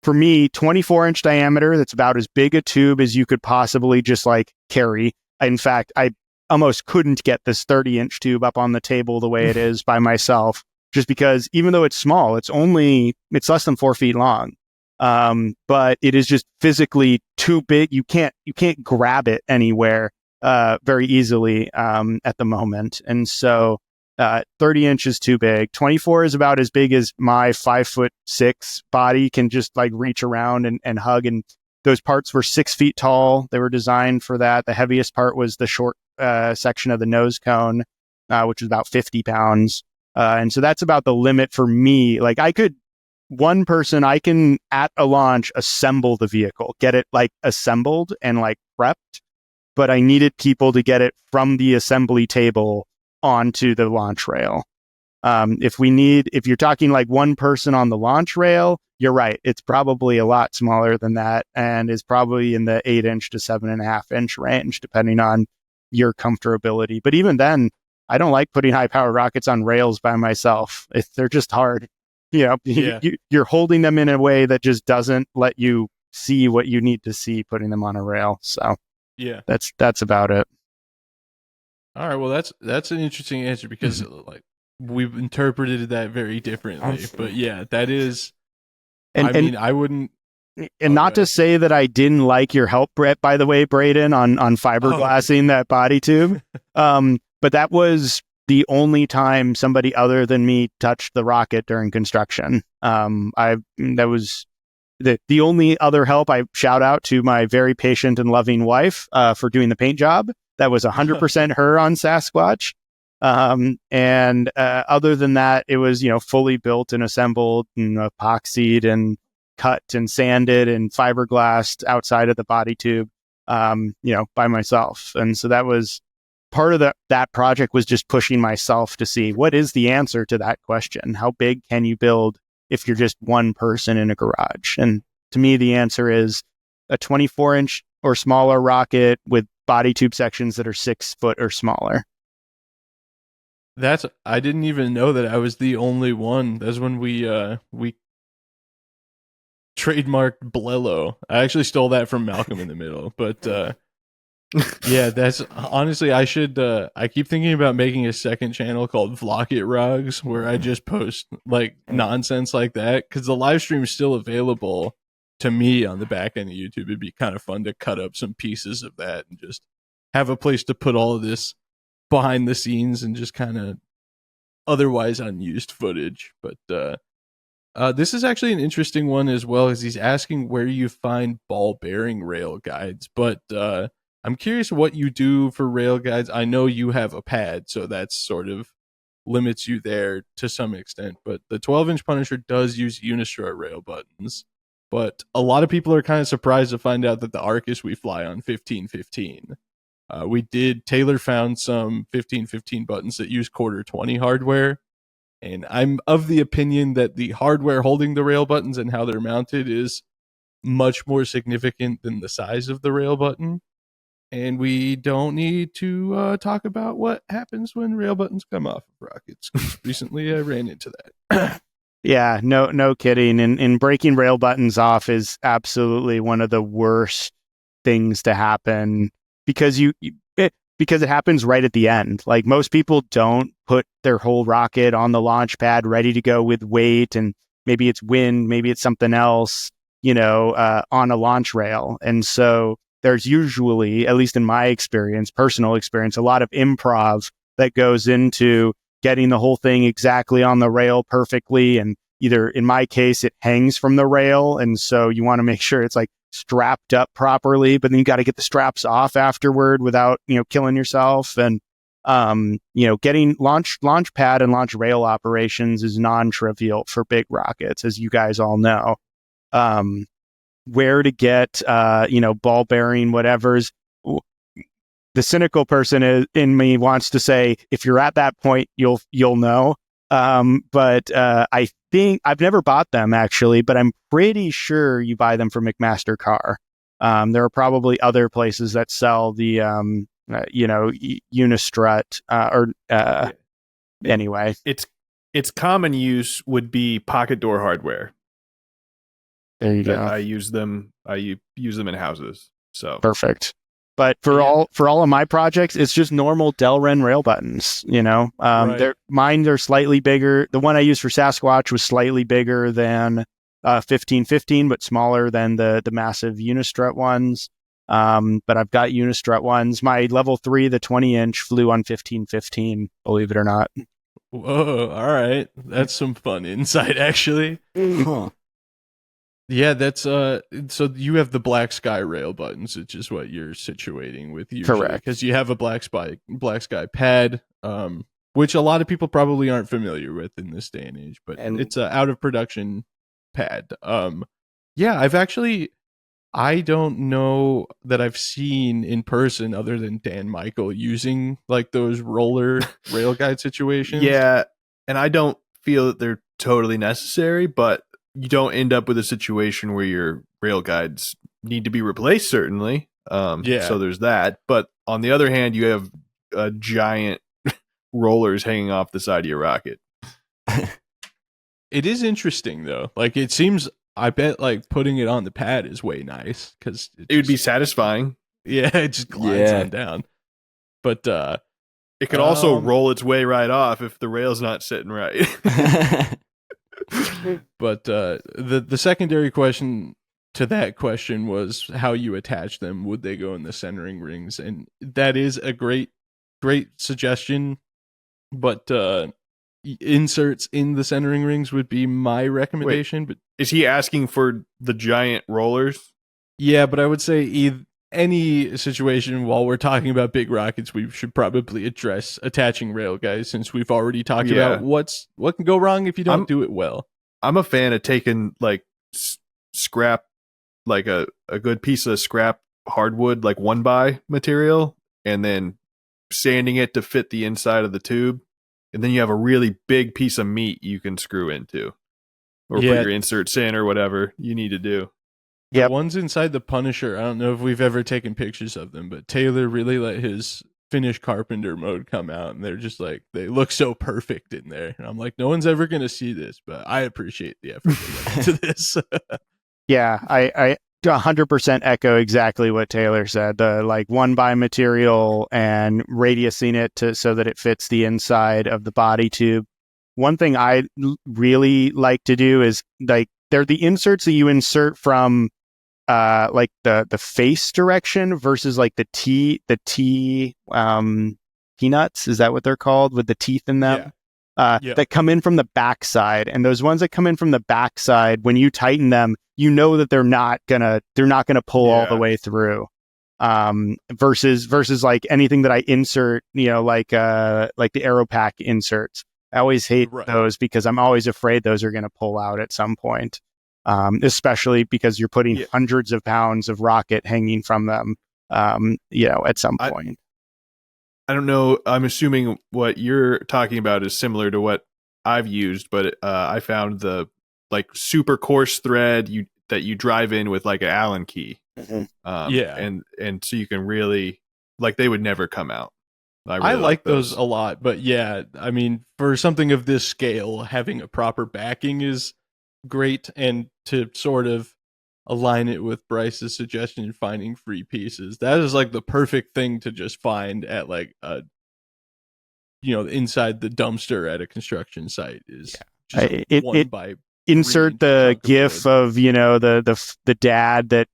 for me, 24-inch diameter, that's about as big a tube as you could possibly just carry. In fact, I almost couldn't get this 30-inch tube up on the table the way it is by myself, just because even though it's small, it's less than 4 feet long. But it is just physically too big. You can't grab it anywhere very easily at the moment. And so 30 inches too big. 24 is about as big as my 5'6" body can just reach around and hug. And those parts were 6 feet tall. They were designed for that. The heaviest part was the short section of the nose cone, which was about 50 pounds. And so that's about the limit for me. One person, I can at a launch assemble the vehicle, get it assembled and prepped, but I needed people to get it from the assembly table onto the launch rail. If you're talking one person on the launch rail, you're right. It's probably a lot smaller than that and is probably in the 8-inch to 7.5-inch range, depending on your comfortability. But even then, I don't like putting high power rockets on rails by myself. They're just hard. You're holding them in a way that just doesn't let you see what you need to see putting them on a rail. So yeah, that's about it. All right. Well, that's an interesting answer because we've interpreted that very differently. But yeah, that is. And, I mean, I wouldn't. And not to say that I didn't like your help, Brett, by the way, Braden, on fiberglassing that body tube. But that was the only time somebody other than me touched the rocket during construction. That was the only other help. I shout out to my very patient and loving wife for doing the paint job. That was 100% her on SaSQUATch. And other than that, it was, fully built and assembled and epoxied and cut and sanded and fiberglassed outside of the body tube, by myself. And so that was part of that project, was just pushing myself to see what is the answer to that question. How big can you build if you're just one person in a garage? And to me, the answer is a 24-inch or smaller rocket with body tube sections that are 6 foot or smaller. I didn't even know that I was the only one. That's when we trademarked Blelo. I actually stole that from Malcolm in the Middle, but yeah, that's honestly, I keep thinking about making a second channel called Vlog It Rogs, where I just post like nonsense like that, because the live stream is still available to me on the back end of YouTube. It'd be kind of fun to cut up some pieces of that and just have a place to put all of this behind the scenes and just kind of otherwise unused footage. But this is actually an interesting one as well, as he's asking where you find ball bearing rail guides. But I'm curious what you do for rail guides. I know you have a pad, so that sort of limits you there to some extent. But the 12-inch Punisher does use Unistrut rail buttons. But a lot of people are kind of surprised to find out that the Arcus we fly on 1515. Taylor found some 1515 buttons that use quarter 20 hardware. And I'm of the opinion that the hardware holding the rail buttons and how they're mounted is much more significant than the size of the rail button. And we don't need to talk about what happens when rail buttons come off of rockets. Recently, I ran into that. Yeah, no kidding. And breaking rail buttons off is absolutely one of the worst things to happen, because because it happens right at the end. Like, most people don't put their whole rocket on the launch pad ready to go with weight, and maybe it's wind, maybe it's something else, on a launch rail. And so there's usually, at least in my experience, personal experience, a lot of improv that goes into getting the whole thing exactly on the rail perfectly. And either, in my case, it hangs from the rail, and so you want to make sure it's like strapped up properly, but then you got to get the straps off afterward without, killing yourself. And, getting launch pad and launch rail operations is non-trivial for big rockets, as you guys all know. Where to get, ball bearing, whatever's. The cynical person in me wants to say, if you're at that point, you'll know. But I think I've never bought them, actually, but I'm pretty sure you buy them from McMaster Carr. There are probably other places that sell the, Unistrut, anyway. Its common use would be pocket door hardware. There you go. I use them in houses. So perfect. But for all of my projects, it's just normal Delrin rail buttons. Right. Mine are slightly bigger. The one I used for SaSQUATch was slightly bigger than 1515, but smaller than the massive Unistrut ones. But I've got Unistrut ones. My level 3, the 20-inch, flew on 1515. Believe it or not. Whoa! All right, that's some fun insight, actually. Huh. Yeah, that's so you have the Black Sky rail buttons, which is what you're situating with usually. Correct. Because you have a Black Sky pad, which a lot of people probably aren't familiar with in this day and age, but it's a out of production pad. Yeah, I don't know that I've seen in person, other than Dan Michael, using like those roller rail guide situations. Yeah, and I don't feel that they're totally necessary, but you don't end up with a situation where your rail guides need to be replaced, certainly. So there's that. But on the other hand, you have giant rollers hanging off the side of your rocket. It is interesting, though. Like, it seems, I bet, like, putting it on the pad is way nice, because it would be satisfying. Yeah, it just glides on down. But It could also roll its way right off if the rail's not sitting right. But the secondary question to that question was how you attach them. Would they go in the centering rings? And that is a great suggestion. But inserts in the centering rings would be my recommendation. But is he asking for the giant rollers? Yeah, but I would say any situation while we're talking about big rockets, we should probably address attaching rail guys, since we've already talked about what can go wrong if you don't do it well. I'm a fan of taking like scrap, like a good piece of scrap hardwood, like 1x material, and then sanding it to fit the inside of the tube. And then you have a really big piece of meat you can screw into, or put your inserts in, or whatever you need to do. Yeah, ones inside the Punisher, I don't know if we've ever taken pictures of them, but Taylor really let his Finnish carpenter mode come out, and they're just like, they look so perfect in there. And I'm like, no one's ever going to see this, but I appreciate the effort they went into this. Yeah, I 100% echo exactly what Taylor said. The like 1x material and radiusing it so that it fits the inside of the body tube. One thing I really like to do is, like, they're the inserts that you insert from like the face direction versus like the peanuts, is that what they're called, with the teeth in them? That come in from the backside. And those ones that come in from the backside, when you tighten them, you know that they're not gonna pull all the way through. Versus like anything that I insert, like the Aeropack inserts. I always hate those because I'm always afraid those are going to pull out at some point. Especially because you're putting hundreds of pounds of rocket hanging from them, at some point. I don't know. I'm assuming what you're talking about is similar to what I've used, but I found the like super coarse thread that you drive in with like an Allen key. Mm-hmm. And so you can really, like, they would never come out. I like those a lot, but yeah, I mean, for something of this scale, having a proper backing is great, and to sort of align it with Bryce's suggestion, finding free pieces, that is like the perfect thing to just find at like inside the dumpster at a construction site is just insert the gif of the dad that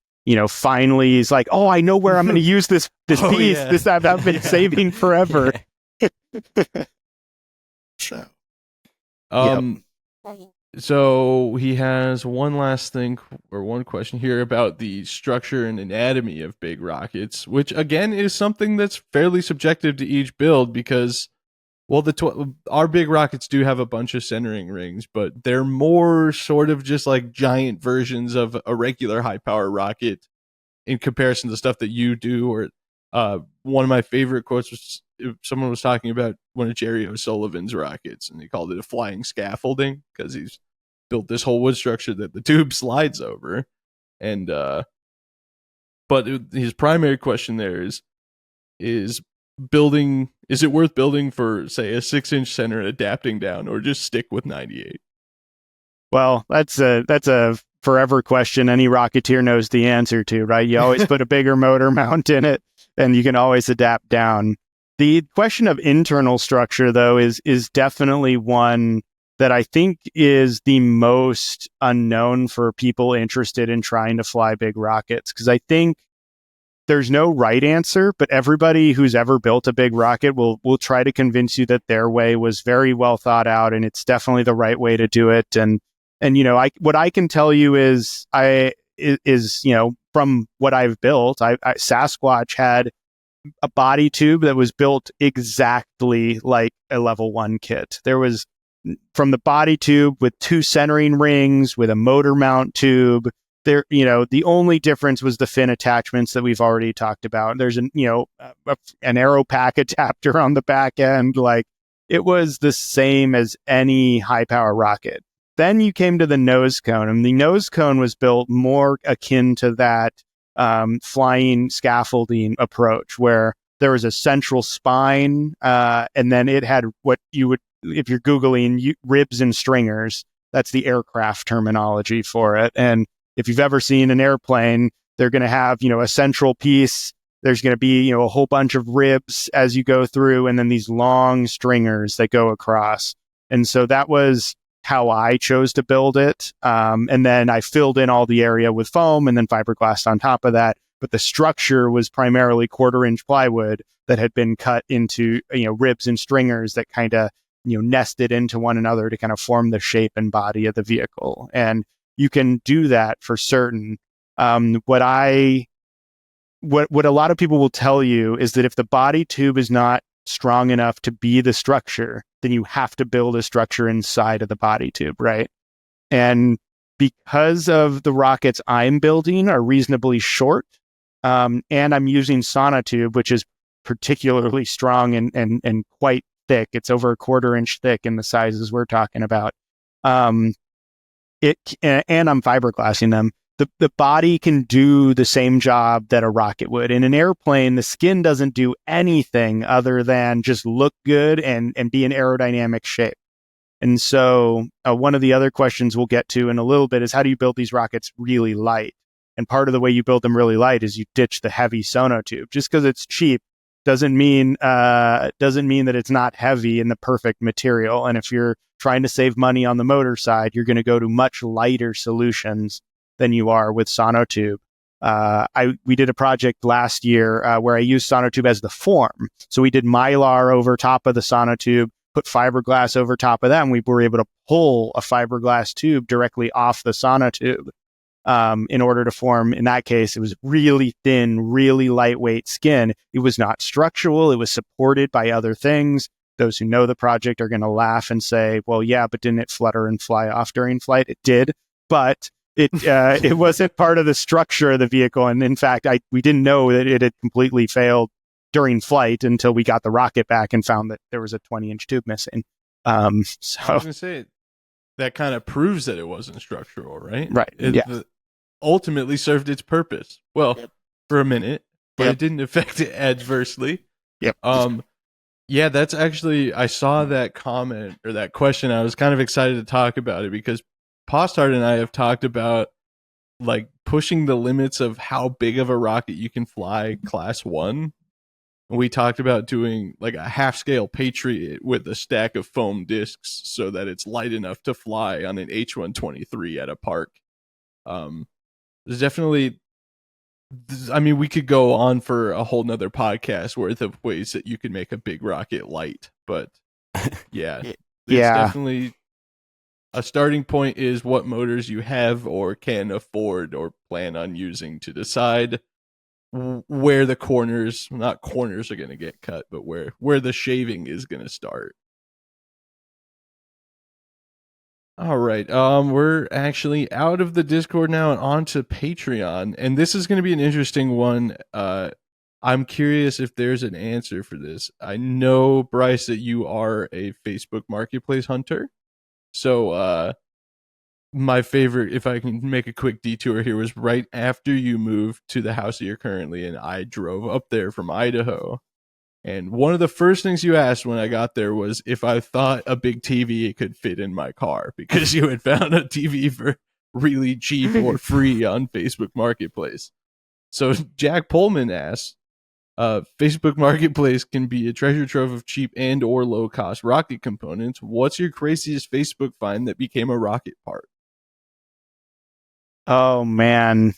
finally is like, oh, I know where I'm going to use this piece. Yeah. This I've been saving forever. So he has one last thing, or one question here about the structure and anatomy of big rockets, which again is something that's fairly subjective to each build, because, well, our big rockets do have a bunch of centering rings, but they're more sort of just like giant versions of a regular high power rocket in comparison to stuff that you do. Or one of my favorite quotes was, someone was talking about one of Jerry O'Sullivan's rockets, and he called it a flying scaffolding because he's built this whole wood structure that the tube slides over. And but his primary question there is it worth building for, say, a 6-inch center and adapting down, or just stick with 98? Well, that's a forever question any Rocketeer knows the answer to, right? You always put a bigger motor mount in it, and you can always adapt down. The question of internal structure, though, is definitely one that I think is the most unknown for people interested in trying to fly big rockets, because I think there's no right answer, but everybody who's ever built a big rocket will try to convince you that their way was very well thought out, and it's definitely the right way to do it. And what I can tell you is from what I've built, SaSQUATch had a body tube that was built exactly like a level 1 kit. There was, from the body tube with 2 centering rings with a motor mount tube. There, the only difference was the fin attachments that we've already talked about. There's an Aeropack adapter on the back end. Like, it was the same as any high power rocket. Then you came to the nose cone, and the nose cone was built more akin to that flying scaffolding approach, where there was a central spine, and then it had what you would, if you're Googling, ribs and stringers. That's the aircraft terminology for it. And if you've ever seen an airplane, they're going to have, a central piece There's going to be, a whole bunch of ribs as you go through, and then these long stringers that go across. And so that was how I chose to build it. And then I filled in all the area with foam and then fiberglass on top of that. But the structure was primarily 1/4-inch plywood that had been cut into, ribs and stringers that kind of, nested into one another to kind of form the shape and body of the vehicle. And you can do that for certain. What a lot of people will tell you is that if the body tube is not strong enough to be the structure, then you have to build a structure inside of the body tube, right? And because of the rockets I'm building are reasonably short, and I'm using SaSQUATch, which is particularly strong and quite thick. It's over 1/4-inch thick in the sizes we're talking about. And I'm fiberglassing them. The body can do the same job that a rocket would. In an airplane, the skin doesn't do anything other than just look good and be in aerodynamic shape. And so one of the other questions we'll get to in a little bit is, how do you build these rockets really light? And part of the way you build them really light is you ditch the heavy sonotube. Just because it's cheap doesn't mean that it's not heavy and the perfect material. And if you're trying to save money on the motor side, you're going to go to much lighter solutions than you are with sonotube. We did a project last year where I used sonotube as the form. So we did Mylar over top of the sonotube, put fiberglass over top of that, and we were able to pull a fiberglass tube directly off the sonotube in order to form, in that case, it was really thin, really lightweight skin. It was not structural. It was supported by other things. Those who know the project are going to laugh and say, well, yeah, but didn't it flutter and fly off during flight? It did, but it wasn't part of the structure of the vehicle. And in fact, we didn't know that it had completely failed during flight until we got the rocket back and found that there was a 20-inch tube missing. So I was going to say, that kind of proves that it wasn't structural, right? Right. It ultimately served its purpose. Well, for a minute, but it didn't affect it adversely. Yep. Yeah, that's actually, I saw that comment or that question. I was kind of excited to talk about it because Postard and I have talked about like pushing the limits of how big of a rocket you can fly Class 1. We talked about doing like a half-scale Patriot with a stack of foam discs so that it's light enough to fly on an H-123 at a park. There's definitely, we could go on for a whole nother podcast worth of ways that you could make a big rocket light, but yeah, it's definitely a starting point is what motors you have or can afford or plan on using to decide where the corners are going to get cut, but where the shaving is going to start. All right. We're actually out of the Discord now and onto Patreon, and this is going to be an interesting one. I'm curious if there's an answer for this. I know, Bryce, that you are a Facebook Marketplace hunter. So, my favorite, if I can make a quick detour here, was right after you moved to the house that you're currently in. I drove up there from Idaho. And one of the first things you asked when I got there was if I thought a big TV could fit in my car, because you had found a TV for really cheap or free on Facebook Marketplace. So Jack Pullman asks, Facebook Marketplace can be a treasure trove of cheap and or low cost rocket components. What's your craziest Facebook find that became a rocket part? Oh, man.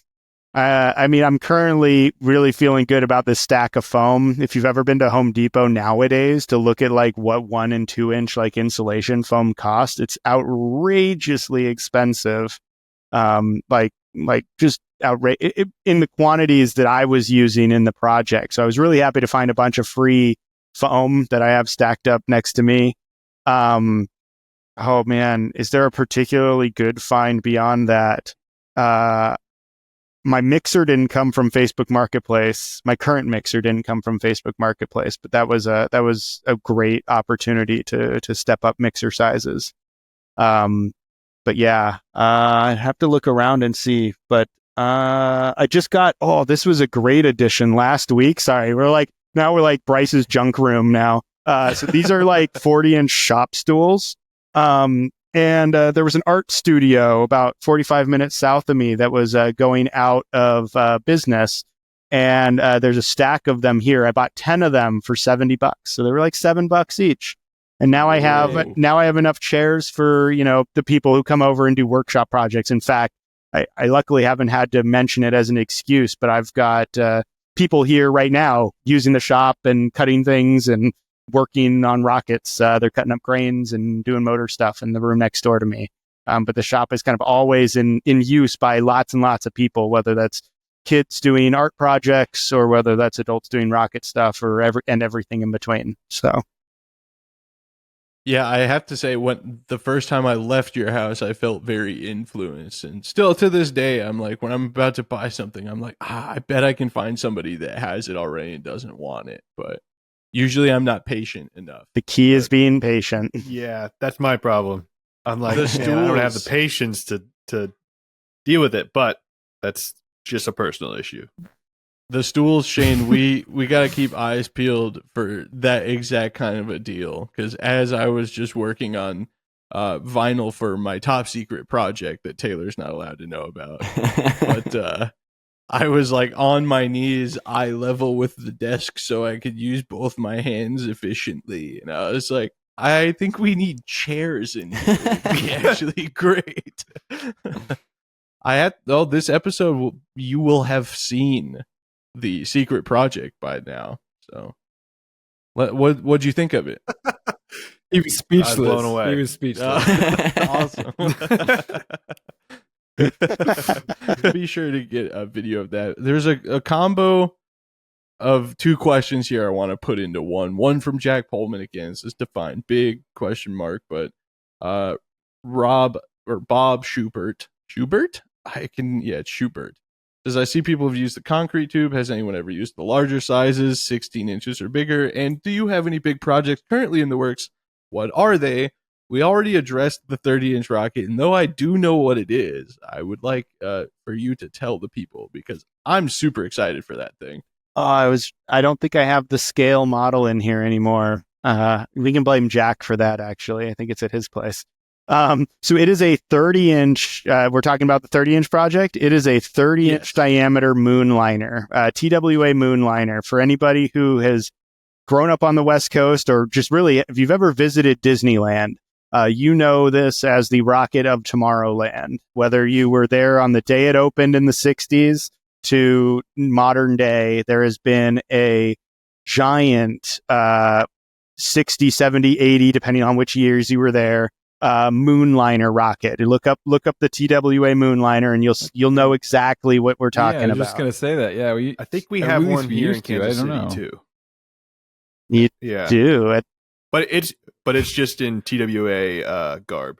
I'm currently really feeling good about this stack of foam. If you've ever been to Home Depot nowadays to look at like what 1 and 2 inch like insulation foam costs, it's outrageously expensive. Just outrageous in the quantities that I was using in the project. So I was really happy to find a bunch of free foam that I have stacked up next to me. Oh man, is there a particularly good find beyond that? My mixer didn't come from Facebook Marketplace. My current mixer didn't come from Facebook Marketplace, but that was a great opportunity to step up mixer sizes. But yeah, I'd have to look around and see. But I just got, this was a great addition last week. Sorry, we're like Bryce's junk room now. So these are like 40-inch shop stools. And there was an art studio about 45 minutes south of me that was going out of business. And there's a stack of them here. I bought 10 of them for $70. So they were like $7 each. And now I have enough chairs for, the people who come over and do workshop projects. In fact, I luckily haven't had to mention it as an excuse, but I've got people here right now using the shop and cutting things and working on rockets. They're cutting up grains and doing motor stuff in the room next door to me. But the shop is kind of always in use by lots and lots of people, whether that's kids doing art projects or whether that's adults doing rocket stuff or everything in between. So. Yeah, I have to say, when the first time I left your house, I felt very influenced, and still to this day, I'm like, when I'm about to buy something, I'm like, I bet I can find somebody that has it already and doesn't want it. But usually, I'm not patient enough. The key is being patient. Yeah, that's my problem. I'm like, The man, I don't have the patience to deal with it, but that's just a personal issue. The stools, Shane, we got to keep eyes peeled for that exact kind of a deal. Because as I was just working on vinyl for my top secret project that Taylor's not allowed to know about, but I was like on my knees, eye level with the desk so I could use both my hands efficiently. And I was like, I think we need chairs in here. It'd be actually great. This episode, you will have seen the secret project by now. So what'd you think of it? He was speechless. Blown away. He was speechless. Awesome. Be sure to get a video of that. There's a combo of two questions here I want to put into one from Jack Pullman again. This is defined big question mark, but Bob Schubert, it's Schubert. Says, I see people have used the concrete tube. Has anyone ever used the larger sizes, 16 inches or bigger? And do you have any big projects currently in the works? What are they? We already addressed the 30-inch rocket, and though I do know what it is, I would like for you to tell the people, because I'm super excited for that thing. I don't think I have the scale model in here anymore. We can blame Jack for that, actually. I think it's at his place. So it is a 30-inch, we're talking about the 30-inch project. It is a 30-inch diameter moonliner, TWA moonliner. For anybody who has grown up on the West Coast, or just really, if you've ever visited Disneyland, you know this as the rocket of Tomorrowland. Whether you were there on the day it opened in the 60s to modern day, there has been a giant 60, 70, 80, depending on which years you were there, moonliner rocket. Look up the TWA moonliner, and you'll know exactly what we're talking about. I was just gonna say that. Yeah, I think we have one here in Kansas City too. You do it, but it's just in TWA garb.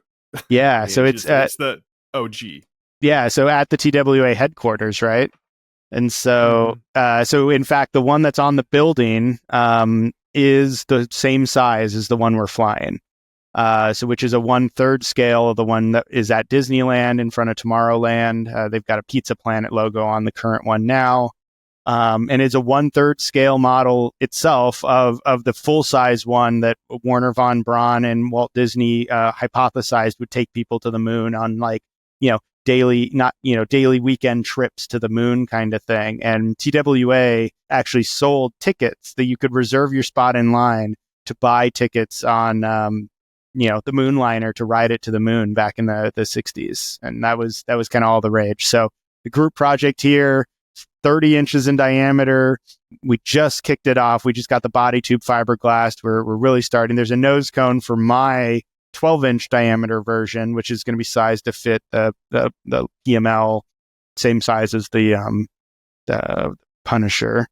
Yeah, so it's the OG. Yeah, so at the TWA headquarters, right? And so, so in fact, the one that's on the building is the same size as the one we're flying. So which is a 1/3 scale of the one that is at Disneyland in front of Tomorrowland. They've got a Pizza Planet logo on the current one now. And it's a 1/3 scale model itself of the full size one that Warner von Braun and Walt Disney hypothesized would take people to the moon on, like, daily weekend trips to the moon kind of thing. And TWA actually sold tickets that you could reserve your spot in line to buy tickets on the moonliner to ride it to the moon back in the 60s. And that was kind of all the rage. So the group project here, 30 inches in diameter. We just kicked it off. We just got the body tube fiberglassed. We're really starting. There's a nose cone for my 12-inch diameter version, which is going to be sized to fit the PML, same size as the Punisher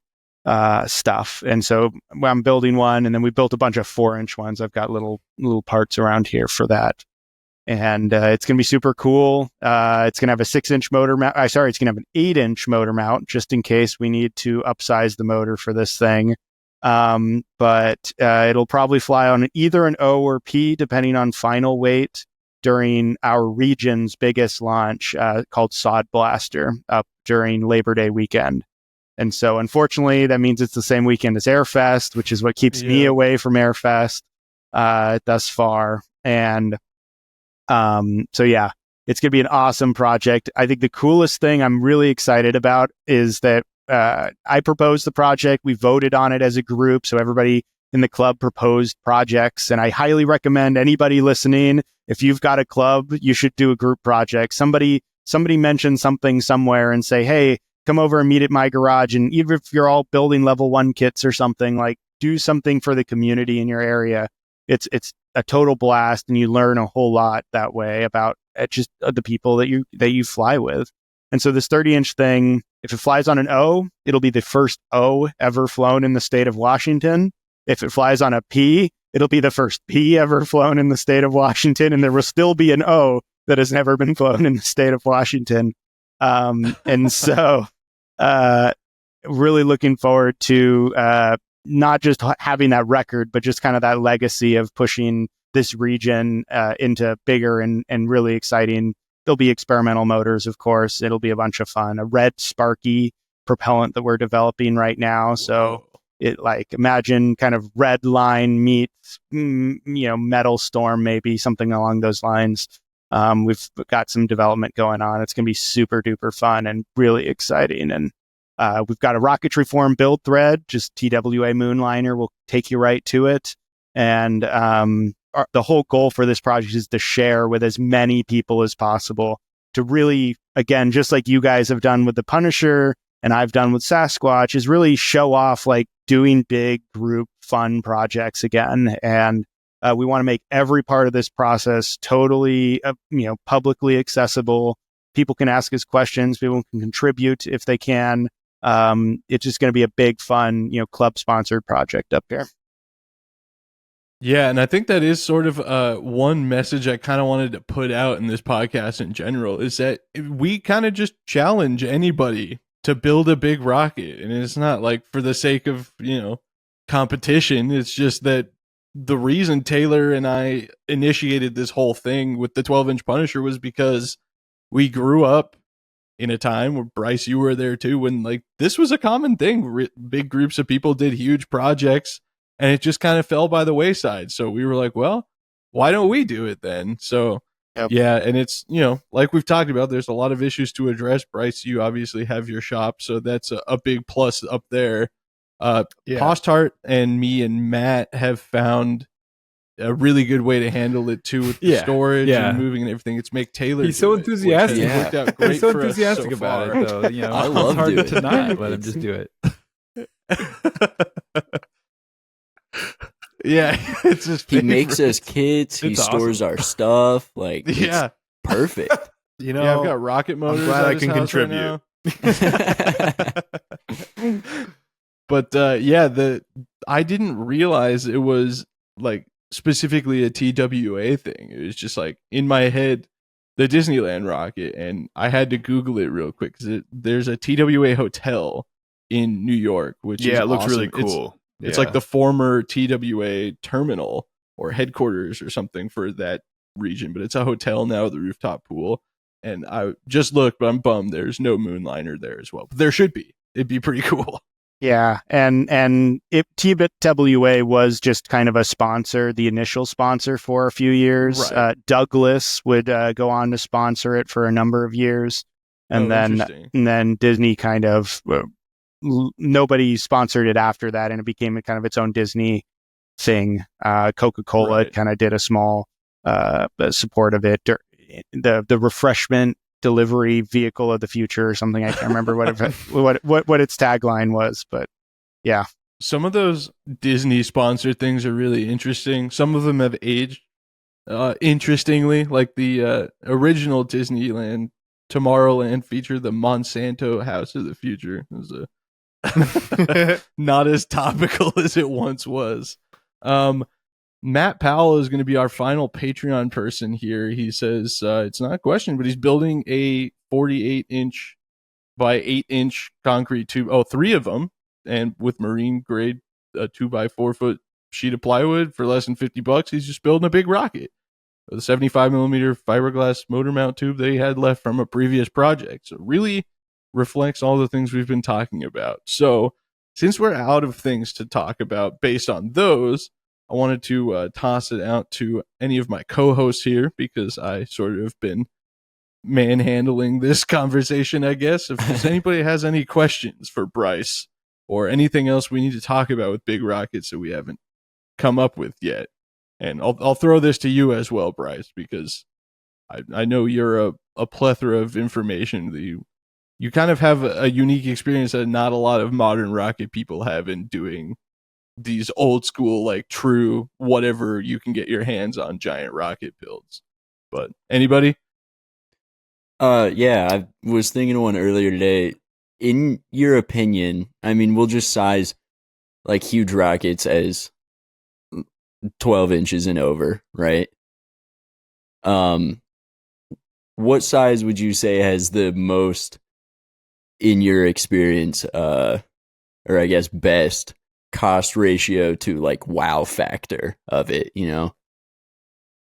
stuff. And so I'm building one, and then we built a bunch of 4-inch ones. I've got little parts around here for that. And it's going to be super cool. It's going to have a 6-inch motor mount. It's going to have an 8-inch motor mount, just in case we need to upsize the motor for this thing. But it'll probably fly on either an O or P, depending on final weight, during our region's biggest launch called Sod Blaster up during Labor Day weekend. And so, unfortunately, that means it's the same weekend as Airfest, which is what keeps me away from Airfest thus far. And so, yeah, it's going to be an awesome project. I think the coolest thing I'm really excited about is that I proposed the project. We voted on it as a group. So everybody in the club proposed projects. And I highly recommend anybody listening, if you've got a club, you should do a group project. Somebody mention something somewhere and say, hey, come over and meet at my garage. And even if you're all building level 1 kits or something, like do something for the community in your area. It's a total blast, and you learn a whole lot that way about just the people that you fly with. And so this 30-inch thing, if it flies on an O, it'll be the first O ever flown in the state of Washington. If it flies on a P, it'll be the first P ever flown in the state of Washington. And there will still be an O that has never been flown in the state of Washington. And so really looking forward to not just having that record, but just kind of that legacy of pushing this region into bigger and really exciting. There'll be experimental motors, of course. It'll be a bunch of fun. A red Sparky propellant that we're developing right now. So imagine kind of red line meets, metal storm, maybe something along those lines. We've got some development going on. It's going to be super duper fun and really exciting. And we've got a rocketry form build thread, just TWA Moonliner will take you right to it. And the whole goal for this project is to share with as many people as possible to really, again, just like you guys have done with the Punisher and I've done with SaSQUATch, is really show off like doing big group fun projects again. And we want to make every part of this process totally, publicly accessible. People can ask us questions. People can contribute if they can. It's just going to be a big, fun, club sponsored project up here. Yeah, and I think that is sort of one message I kind of wanted to put out in this podcast in general, is that we kind of just challenge anybody to build a big rocket. And it's not like for the sake of, competition. It's just that the reason Taylor and I initiated this whole thing with the 12-inch Punisher was because we grew up in a time where, Bryce, you were there too, when like this was a common thing. Big groups of people did huge projects, and it just kind of fell by the wayside. So we were like, well, why don't we do it then? So yeah, and it's, like we've talked about, there's a lot of issues to address. Bryce, you obviously have your shop, so that's a big plus up there. Posthart and me and Matt have found a really good way to handle it too, with the storage and moving and everything. It's make Taylor. He's so enthusiastic. It worked out great. He's so for enthusiastic us so about far. it, though. I love it's hard doing to not it. let him just do it. Yeah, it's just He makes us kits. He It's stores our stuff. Like, it's perfect. You Yeah, I've got rocket motors. glad at I his can house right contribute. now. But I didn't realize it was like specifically a TWA thing. It was just like in my head, the Disneyland rocket, and I had to Google it real quick because there's a TWA hotel in New York, which is it looks awesome. really cool. It's like the former TWA terminal or headquarters or something for that region, but it's a hotel now with a rooftop pool. And I just looked, but I'm bummed there's no Moonliner there as well. But there should be. It'd be pretty cool. Yeah, and TWA was just kind of a sponsor, the initial sponsor for a few years. Right. Douglas would go on to sponsor it for a number of years, and then Disney kind of nobody sponsored it after that, and it became kind of its own Disney thing. Coca-Cola kind of did a small support of it. The refreshment delivery vehicle of the future or something. I can't remember what its tagline was, but yeah. Some of those Disney sponsored things are really interesting. Some of them have aged interestingly, like the original Disneyland Tomorrowland feature, the Monsanto House of the Future. It was not as topical as it once was. Matt Powell is going to be our final Patreon person here. He says it's not a question, but he's building a 48-inch by 8-inch concrete tube. Oh, 3 of them, and with marine grade 2x4 foot sheet of plywood for less than $50. He's just building a big rocket with a 75 millimeter fiberglass motor mount tube that he had left from a previous project. So really reflects all the things we've been talking about. So since we're out of things to talk about based on those, I wanted to toss it out to any of my co-hosts here, because I sort of been manhandling this conversation, I guess. If anybody has any questions for Bryce or anything else we need to talk about with big rockets that we haven't come up with yet, and I'll throw this to you as well, Bryce, because I know you're a plethora of information that you kind of have a unique experience that not a lot of modern rocket people have in doing these old school, like true whatever you can get your hands on giant rocket builds. But anybody? Yeah, I was thinking of one earlier today. In your opinion, I mean, we'll just size like huge rockets as 12 inches and over, right? What size would you say has the most, in your experience, or I guess best cost ratio to like wow factor of it, you know?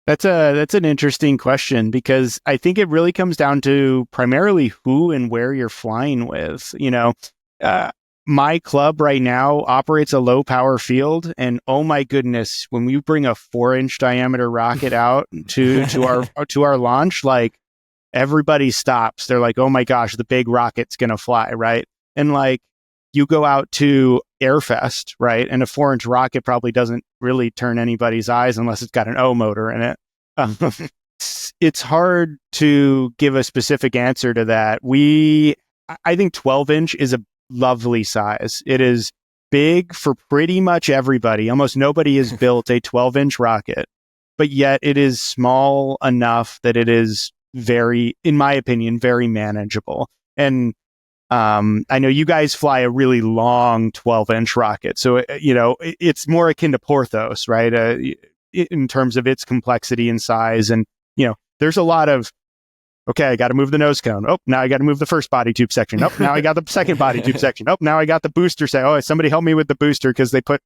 That's an interesting question, because I think it really comes down to primarily who and where you're flying with. You know, my club right now operates a low power field, and oh my goodness, when we bring a 4-inch diameter rocket out to our launch, like everybody stops. They're like, oh my gosh, the big rocket's gonna fly, right? And like, you go out to Airfest, right? And a 4-inch rocket probably doesn't really turn anybody's eyes unless it's got an O motor in it. It's hard to give a specific answer to that. I think 12-inch is a lovely size. It is big for pretty much everybody. Almost nobody has built a 12-inch rocket, but yet it is small enough that it is very, in my opinion, very manageable. And I know you guys fly a really long 12-inch rocket, so it's more akin to Porthos, right? In terms of its complexity and size, and there's a lot of, okay, I got to move the nose cone. Oh, now I got to move the first body tube section. Oh, now I got the second body tube section. Oh, now I got the booster set. Oh, somebody help me with the booster, because they put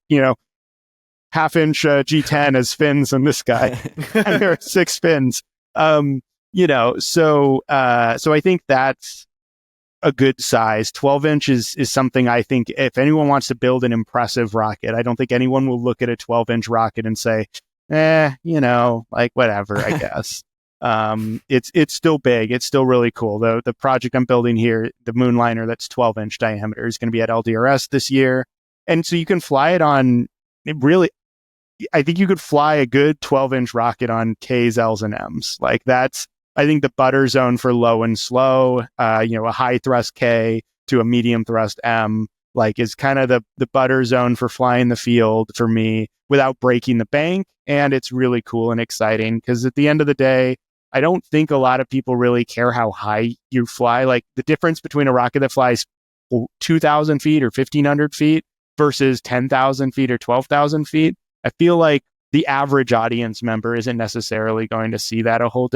half-inch G10 as fins on this guy, and there are 6 fins. So I think that's a good size. 12-inch is something I think if anyone wants to build an impressive rocket, I don't think anyone will look at a 12-inch rocket and say, like whatever, I guess. It's still big. It's still really cool. The project I'm building here, the Moonliner, that's 12-inch diameter, is going to be at LDRS this year. And so you can fly it on, I think you could fly a good 12-inch rocket on Ks, Ls, and Ms. Like that's, I think, the butter zone for low and slow, a high thrust K to a medium thrust M, like is kind of the butter zone for flying the field for me without breaking the bank. And it's really cool and exciting, because at the end of the day, I don't think a lot of people really care how high you fly. Like the difference between a rocket that flies 2,000 feet or 1,500 feet versus 10,000 feet or 12,000 feet, I feel like the average audience member isn't necessarily going to see that a whole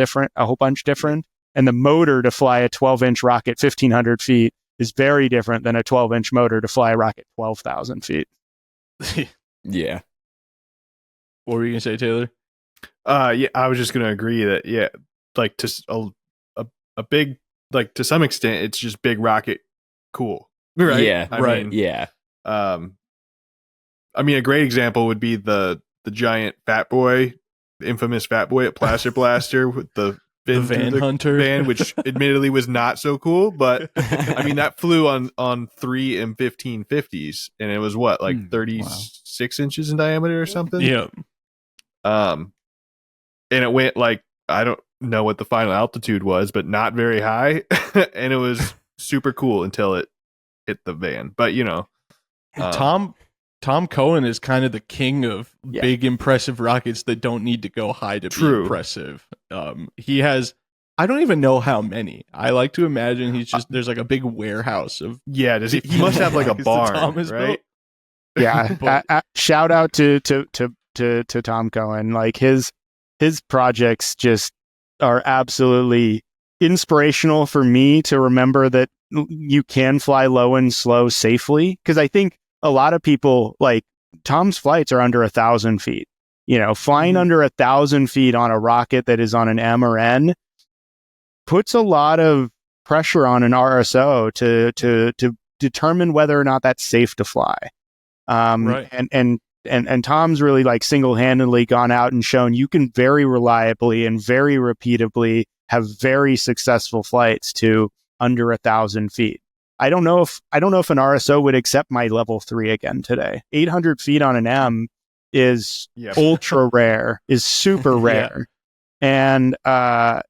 bunch different. And the motor to fly a 12-inch rocket 1,500 feet is very different than a 12-inch motor to fly a rocket 12,000 feet. Yeah. What were you gonna say, Taylor? Yeah, I was just gonna agree that like to a big, like to some extent, it's just big rocket cool, right? Yeah, right. Yeah. I mean, a great example would be the giant Fat Boy, the infamous Fat Boy at Plaster Blaster with the Van Hunter van, which admittedly was not so cool, but I mean that flew on 3 and 1550s, and it was what, like 36 inches in diameter or something. Yeah. And it went like, I don't know what the final altitude was, but not very high, and it was super cool until it hit the van. But Tom Cohen is kind of the king of big, impressive rockets that don't need to go high to be impressive. He has, I don't even know how many. I like to imagine he's just, there's like a big warehouse of. Yeah, does he must have like a barn, right? Yeah. Shout out to Tom Cohen. Like his projects just are absolutely inspirational for me to remember that you can fly low and slow safely. Because I think a lot of people, like Tom's flights are under 1,000 feet. Flying under 1,000 feet on a rocket that is on an M or N puts a lot of pressure on an RSO to determine whether or not that's safe to fly. Right. And Tom's really like single-handedly gone out and shown you can very reliably and very repeatably have very successful flights to under 1,000 feet. I don't know if an RSO would accept my level 3 again today. 800 feet on an M is ultra rare, is super rare. And,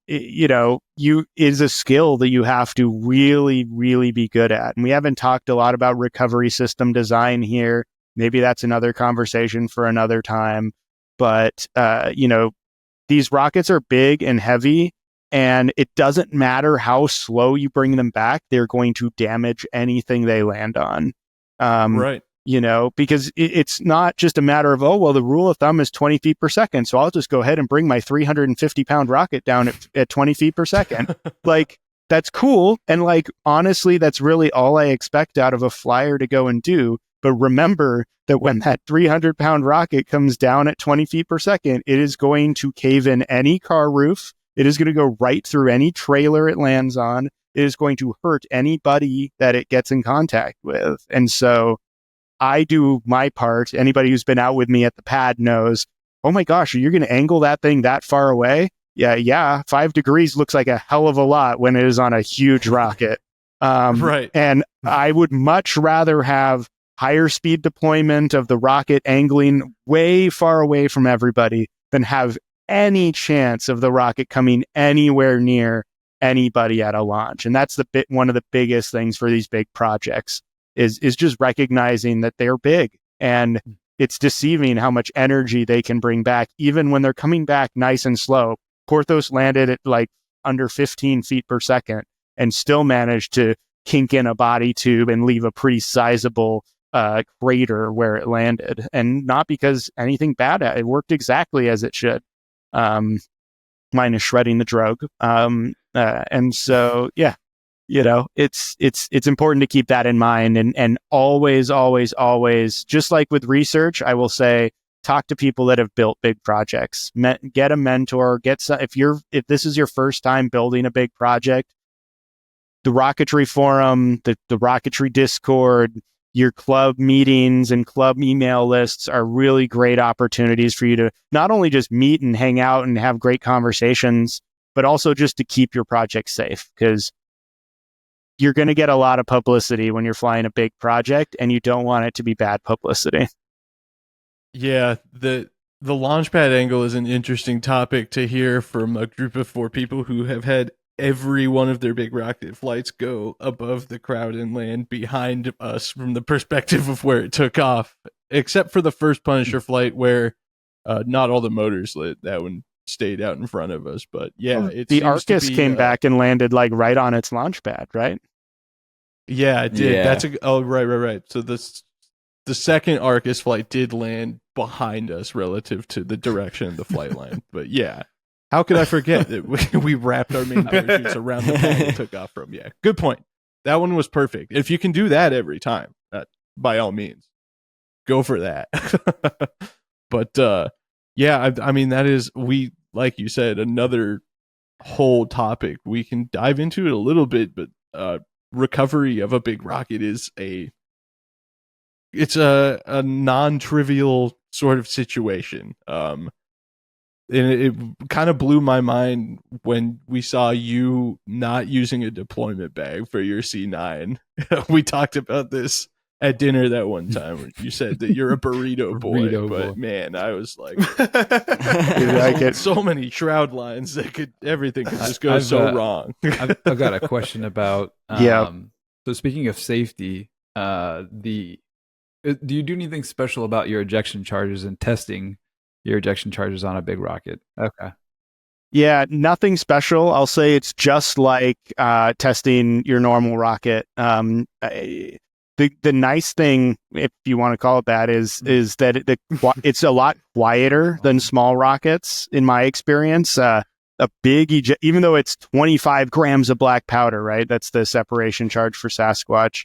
is a skill that you have to really, really be good at. And we haven't talked a lot about recovery system design here. Maybe that's another conversation for another time. But, these rockets are big and heavy, and it doesn't matter how slow you bring them back. They're going to damage anything they land on. Right. Because it's not just a matter of, the rule of thumb is 20 feet per second. So I'll just go ahead and bring my 350-pound rocket down at 20 feet per second. Like, that's cool. And honestly, that's really all I expect out of a flyer to go and do. But remember that when that 300-pound rocket comes down at 20 feet per second, it is going to cave in any car roof. It is going to go right through any trailer it lands on. It is going to hurt anybody that it gets in contact with. And so I do my part. Anybody who's been out with me at the pad knows, oh my gosh, you're going to angle that thing that far away? Yeah. 5 degrees looks like a hell of a lot when it is on a huge rocket. Right. And I would much rather have higher speed deployment of the rocket angling way far away from everybody than have any chance of the rocket coming anywhere near anybody at a launch. And that's one of the biggest things for these big projects is just recognizing that they're big, and it's deceiving how much energy they can bring back, even when they're coming back nice and slow. Porthos landed at under 15 feet per second and still managed to kink in a body tube and leave a pretty sizable crater where it landed, and not because anything bad it worked exactly as it should, minus shredding the drogue. And so it's important to keep that in mind, and always just like with research, I will say, talk to people that have built big projects. Get a mentor, if this is your first time building a big project, the rocketry forum, the rocketry Discord, your club meetings and club email lists are really great opportunities for you to not only just meet and hang out and have great conversations, but also just to keep your project safe, because you're going to get a lot of publicity when you're flying a big project, and you don't want it to be bad publicity. Yeah, the launchpad angle is an interesting topic to hear from a group of 4 people who have had every one of their big rocket flights go above the crowd and land behind us from the perspective of where it took off, except for the first Punisher flight where not all the motors lit. That one stayed out in front of us. But yeah, the Arcus came back and landed right on its launch pad, right? Yeah, it did. Yeah. Right. So the second Arcus flight did land behind us relative to the direction of the flight line. But yeah, how could I forget that we wrapped our main parachutes around the pad and took off from? Yeah, good point. That one was perfect. If you can do that every time, by all means, go for that. But yeah, I mean, that is, like you said, another whole topic. We can dive into it a little bit, but recovery of a big rocket is it's a non-trivial sort of situation. And it kind of blew my mind when we saw you not using a deployment bag for your C9. We talked about this at dinner that one time when you said that you're a burrito boy. But man, I was like, I get so many shroud lines that everything could just go so wrong. I've got a question about so speaking of safety, do you do anything special about your ejection charges and testing your ejection charges on a big rocket? Okay. Yeah, nothing special. I'll say it's just like testing your normal rocket. The nice thing, if you want to call it that, is that it's a lot quieter than small rockets, in my experience. A big even though it's 25 grams of black powder, right? That's the separation charge for SaSQUATch.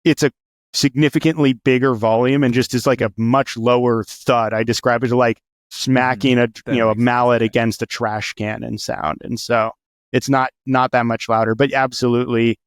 It's a significantly bigger volume and just is like a much lower thud. I describe it as smacking a mallet against a trash can in sound. And so it's not that much louder, but absolutely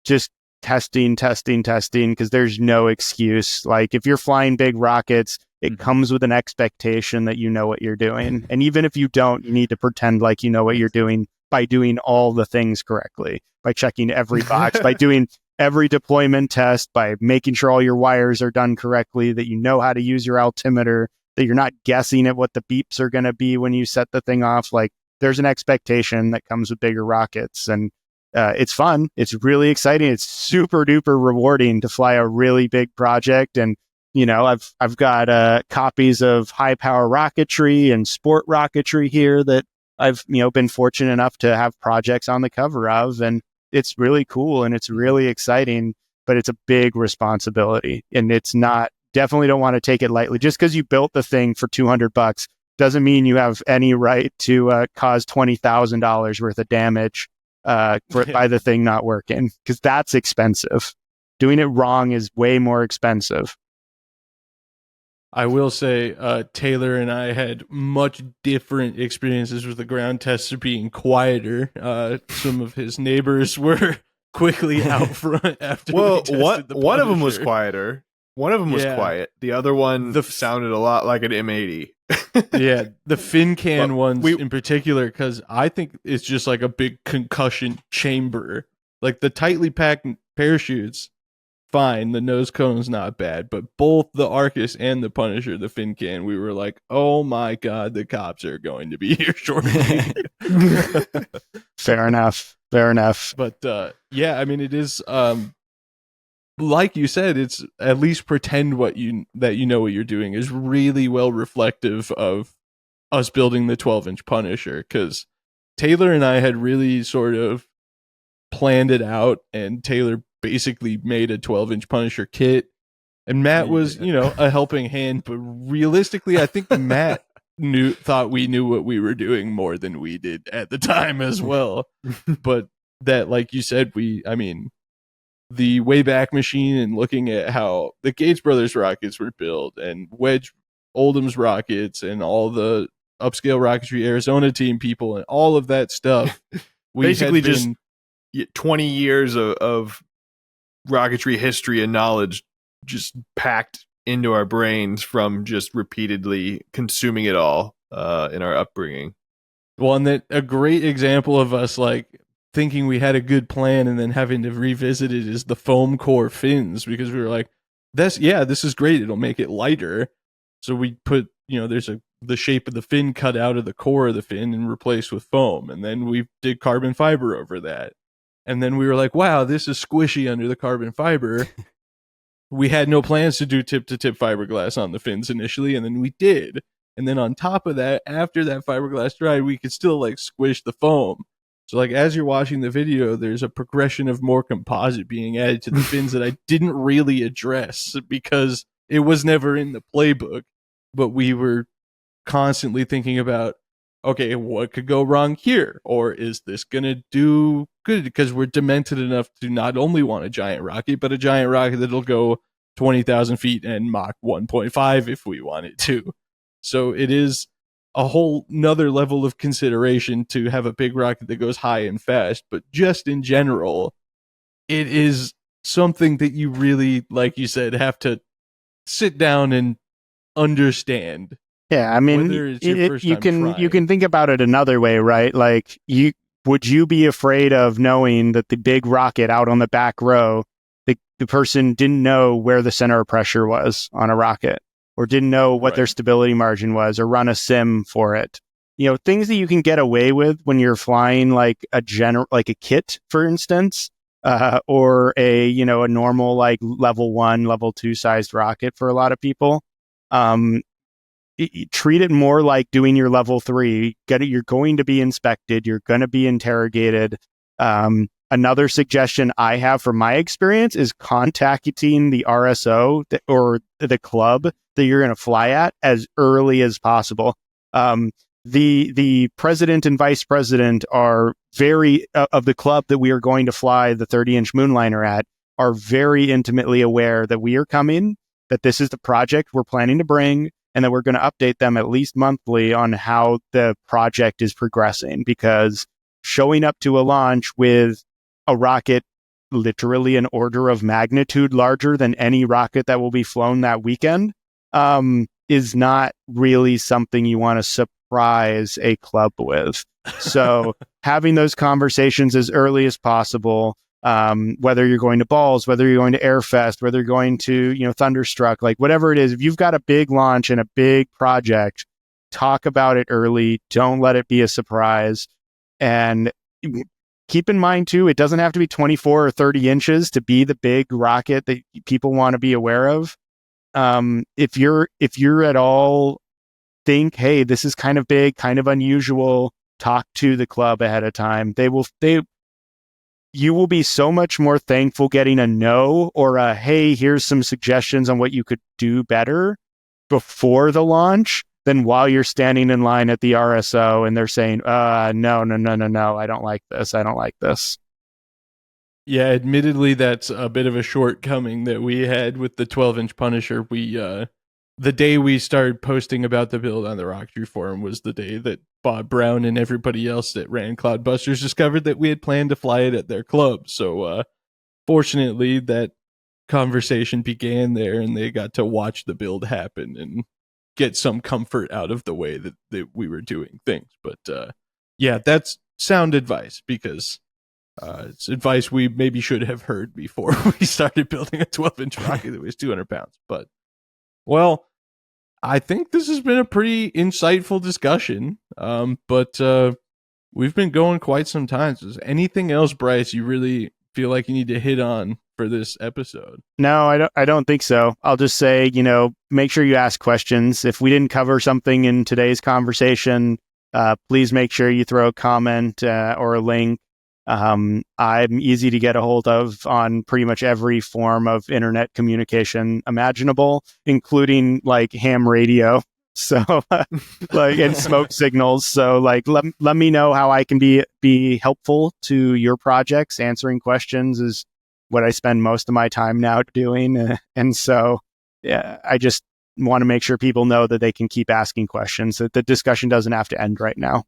just testing, because there's no excuse. If you're flying big rockets, It comes with an expectation that you know what you're doing. And even if you don't, you need to pretend like you know what you're doing by doing all the things correctly, by checking every box, by doing every deployment test, by making sure all your wires are done correctly, that you know how to use your altimeter, that you're not guessing at what the beeps are going to be when you set the thing off. Like, there's an expectation that comes with bigger rockets, and it's fun. It's really exciting. It's super duper rewarding to fly a really big project. And, you know, I've got copies of high power rocketry and sport rocketry here that I've, you know, been fortunate enough to have projects on the cover of, and it's really cool and it's really exciting, but it's a big responsibility, and it's not, definitely don't want to take it lightly. Just because you built the thing for $200 doesn't mean you have any right to cause $20,000 worth of damage by the thing not working, because that's expensive. Doing it wrong is way more expensive. I will say Taylor and I had much different experiences with the ground tester being quieter. Some of his neighbors were quickly out front after we tested the one of them was Punisher. quieter. One of them was quiet. The other one sounded a lot like an M80. Yeah, the fin can ones in particular, because I think it's just like a big concussion chamber. Like the tightly packed parachutes, fine. The nose cone's not bad, but both the Arcus and the Punisher, the fin can, we were like, oh my god, the cops are going to be here shortly. Fair enough. But yeah, I mean, it is like you said, it's at least pretend that you know what you're doing is really well reflective of us building the 12-inch Punisher, because Taylor and I had really sort of planned it out, and Taylor basically made a 12-inch Punisher kit, and Matt was, you know, a helping hand, but realistically, I think Matt thought we knew what we were doing more than we did at the time as well. But that, like you said, the Wayback Machine and looking at how the Gates Brothers rockets were built, and Wedge Oldham's rockets, and all the upscale rocketry Arizona team people, and all of that stuff. We basically just 20 years of rocketry history and knowledge just packed into our brains from just repeatedly consuming it all in our upbringing. Well, and that a great example of us like thinking we had a good plan and then having to revisit it is the foam core fins, because we were like, this is great, it'll make it lighter. So we put, you know, there's the shape of the fin cut out of the core of the fin and replaced with foam, and then we did carbon fiber over that. And then we were like, wow, this is squishy under the carbon fiber. We had no plans to do tip-to-tip fiberglass on the fins initially, and then we did. And then on top of that, after that fiberglass dried, we could still like squish the foam. So like as you're watching the video, there's a progression of more composite being added to the fins that I didn't really address because it was never in the playbook. But we were constantly thinking about, okay, what could go wrong here? Or is this going to do good? Because we're demented enough to not only want a giant rocket, but a giant rocket that'll go 20,000 feet and Mach 1.5 if we want it to. So it is a whole nother level of consideration to have a big rocket that goes high and fast. But just in general, it is something that you really, like you said, have to sit down and understand. Yeah, I mean, you can think about it another way, right? Like, would you be afraid of knowing that the big rocket out on the back row, the person didn't know where the center of pressure was on a rocket, or didn't know what their stability margin was, or run a sim for it? You know, things that you can get away with when you're flying like a kit, for instance, or a normal like level 1, level 2 sized rocket for a lot of people. Treat it more like doing your level 3. You're going to be inspected. You're going to be interrogated. Another suggestion I have from my experience is contacting the RSO or the club that you're going to fly at as early as possible. The president and vice president are very of the club that we are going to fly the 30-inch Moonliner at are very intimately aware that we are coming, that this is the project we're planning to bring, and that we're going to update them at least monthly on how the project is progressing, because showing up to a launch with a rocket literally an order of magnitude larger than any rocket that will be flown that weekend, is not really something you want to surprise a club with. So having those conversations as early as possible, whether you're going to Balls, whether you're going to Airfest, whether you're going to, Thunderstruck, like whatever it is, if you've got a big launch and a big project, talk about it early. Don't let it be a surprise. And keep in mind too, it doesn't have to be 24 or 30 inches to be the big rocket that people want to be aware of. If you're at all think, hey, this is kind of big, kind of unusual, talk to the club ahead of time. You will be so much more thankful getting a no or a, hey, here's some suggestions on what you could do better before the launch than while you're standing in line at the RSO and they're saying, no, I don't like this. Yeah, admittedly, that's a bit of a shortcoming that we had with the 12-inch Punisher. The day we started posting about the build on the Rocktree forum was the day that Bob Brown and everybody else that ran Cloudbusters discovered that we had planned to fly it at their club. So fortunately, that conversation began there and they got to watch the build happen and get some comfort out of the way that we were doing things. But yeah, that's sound advice because it's advice we maybe should have heard before we started building a 12-inch rocket that weighs 200 pounds. But, well, I think this has been a pretty insightful discussion, but we've been going quite some time. So is anything else, Bryce, you really feel like you need to hit on for this episode? No, I don't think so. I'll just say, make sure you ask questions. If we didn't cover something in today's conversation, please make sure you throw a comment or a link. I'm easy to get a hold of on pretty much every form of internet communication imaginable, including like ham radio. So and smoke signals. So let me know how I can be helpful to your projects. Answering questions is what I spend most of my time now doing. And so, yeah, I just want to make sure people know that they can keep asking questions, that the discussion doesn't have to end right now.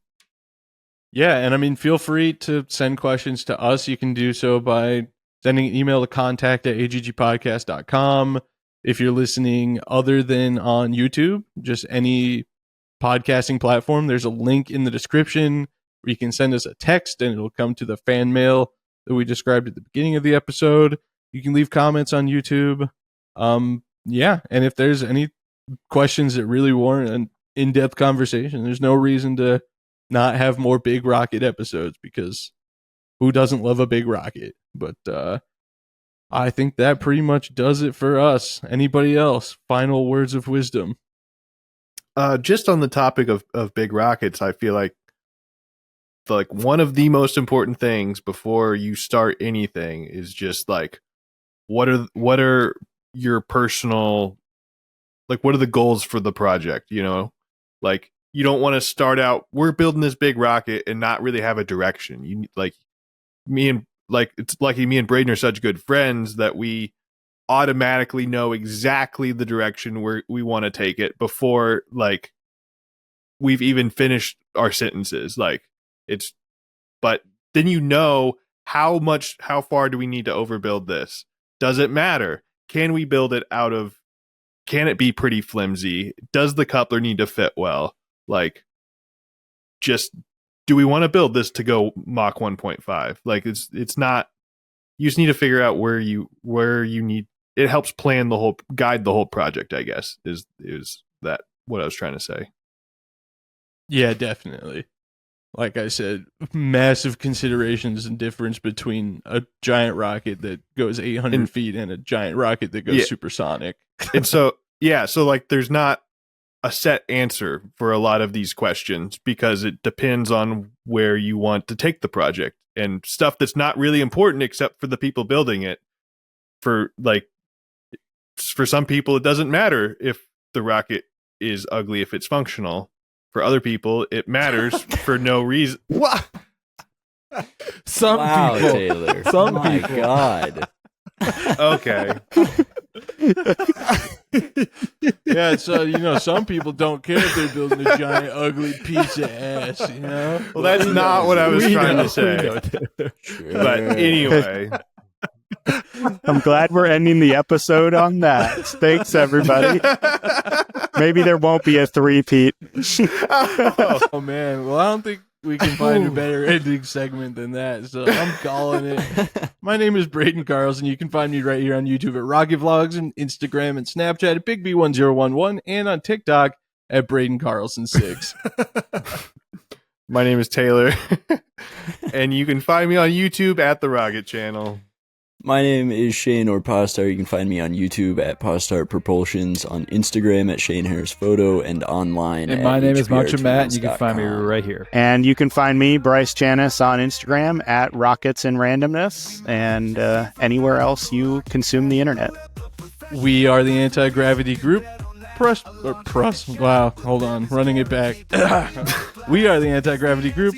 Yeah, and I mean, feel free to send questions to us. You can do so by sending an email to contact@aggpodcast.com. If you're listening other than on YouTube, just any podcasting platform, there's a link in the description where you can send us a text and it'll come to the fan mail that we described at the beginning of the episode. You can leave comments on YouTube. Yeah, and if there's any questions that really warrant an in-depth conversation, there's no reason to not have more big rocket episodes because who doesn't love a big rocket? But I think that pretty much does it for us. Anybody else? Final words of wisdom? Just on the topic of big rockets, I feel like one of the most important things before you start anything is just like what are your personal, like, what are the goals for the project? Like, you don't want to start out, we're building this big rocket and not really have a direction. It's lucky me and Braden are such good friends that we automatically know exactly the direction we want to take it before like we've even finished our sentences. But then how far do we need to overbuild this? Does it matter? Can we build it can it be pretty flimsy? Does the coupler need to fit well? Like, just, do we want to build this to go Mach 1.5? Like, it's not, you just need to figure out where you need, it helps guide the whole project, I guess, is that what I was trying to say. Yeah, definitely. Like I said, massive considerations and difference between a giant rocket that goes 800 feet and a giant rocket that goes supersonic. And so like, there's not a set answer for a lot of these questions because it depends on where you want to take the project and stuff that's not really important except for the people building it. For some people, it doesn't matter if the rocket is ugly if it's functional. For other people, it matters for no reason. What? Some people, Taylor. Some my people. God. Okay. Yeah, so some people don't care if they're building a giant ugly piece of ass, Well, that's not what I was trying to say. Sure. But anyway, I'm glad we're ending the episode on that. Thanks, everybody. Maybe there won't be a three-peat. Oh man, well I don't think we can find a better ending segment than that, so I'm calling it. My name is Braden Carlson. You can find me right here on YouTube at Rocket Vlogs and Instagram and Snapchat at BigB1011 and on TikTok at Braden Carlson 6. My name is Taylor, and you can find me on YouTube at The Rocket Channel. My name is Shane or Postar. You can find me on YouTube at Postar Propulsions, on Instagram at Shane Harris Photo, and online And at my name is Macho Matt, and you can HPR find me right here. And you can find me, Bryce Chanes, on Instagram at Rockets and Randomness, and anywhere else you consume the internet. We are the Anti-Gravity Group. Wow, hold on, running it back. We are the Anti-Gravity Group,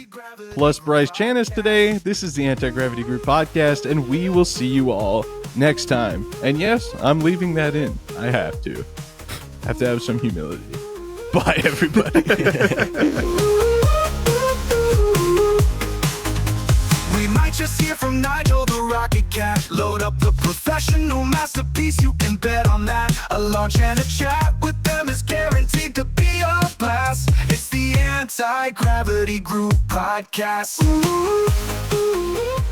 plus Bryce Chanes today. This is the Anti-Gravity Group podcast, and we will see you all next time. And yes, I'm leaving that in. I have to have some humility. Bye, everybody. We might just hear from Nigel the Rocket Cat. Load up the professional masterpiece, you can bet on that. A launch and a chat with them is guaranteed to be a blast. It's the Anti-Gravity Group podcast. Ooh, ooh, ooh.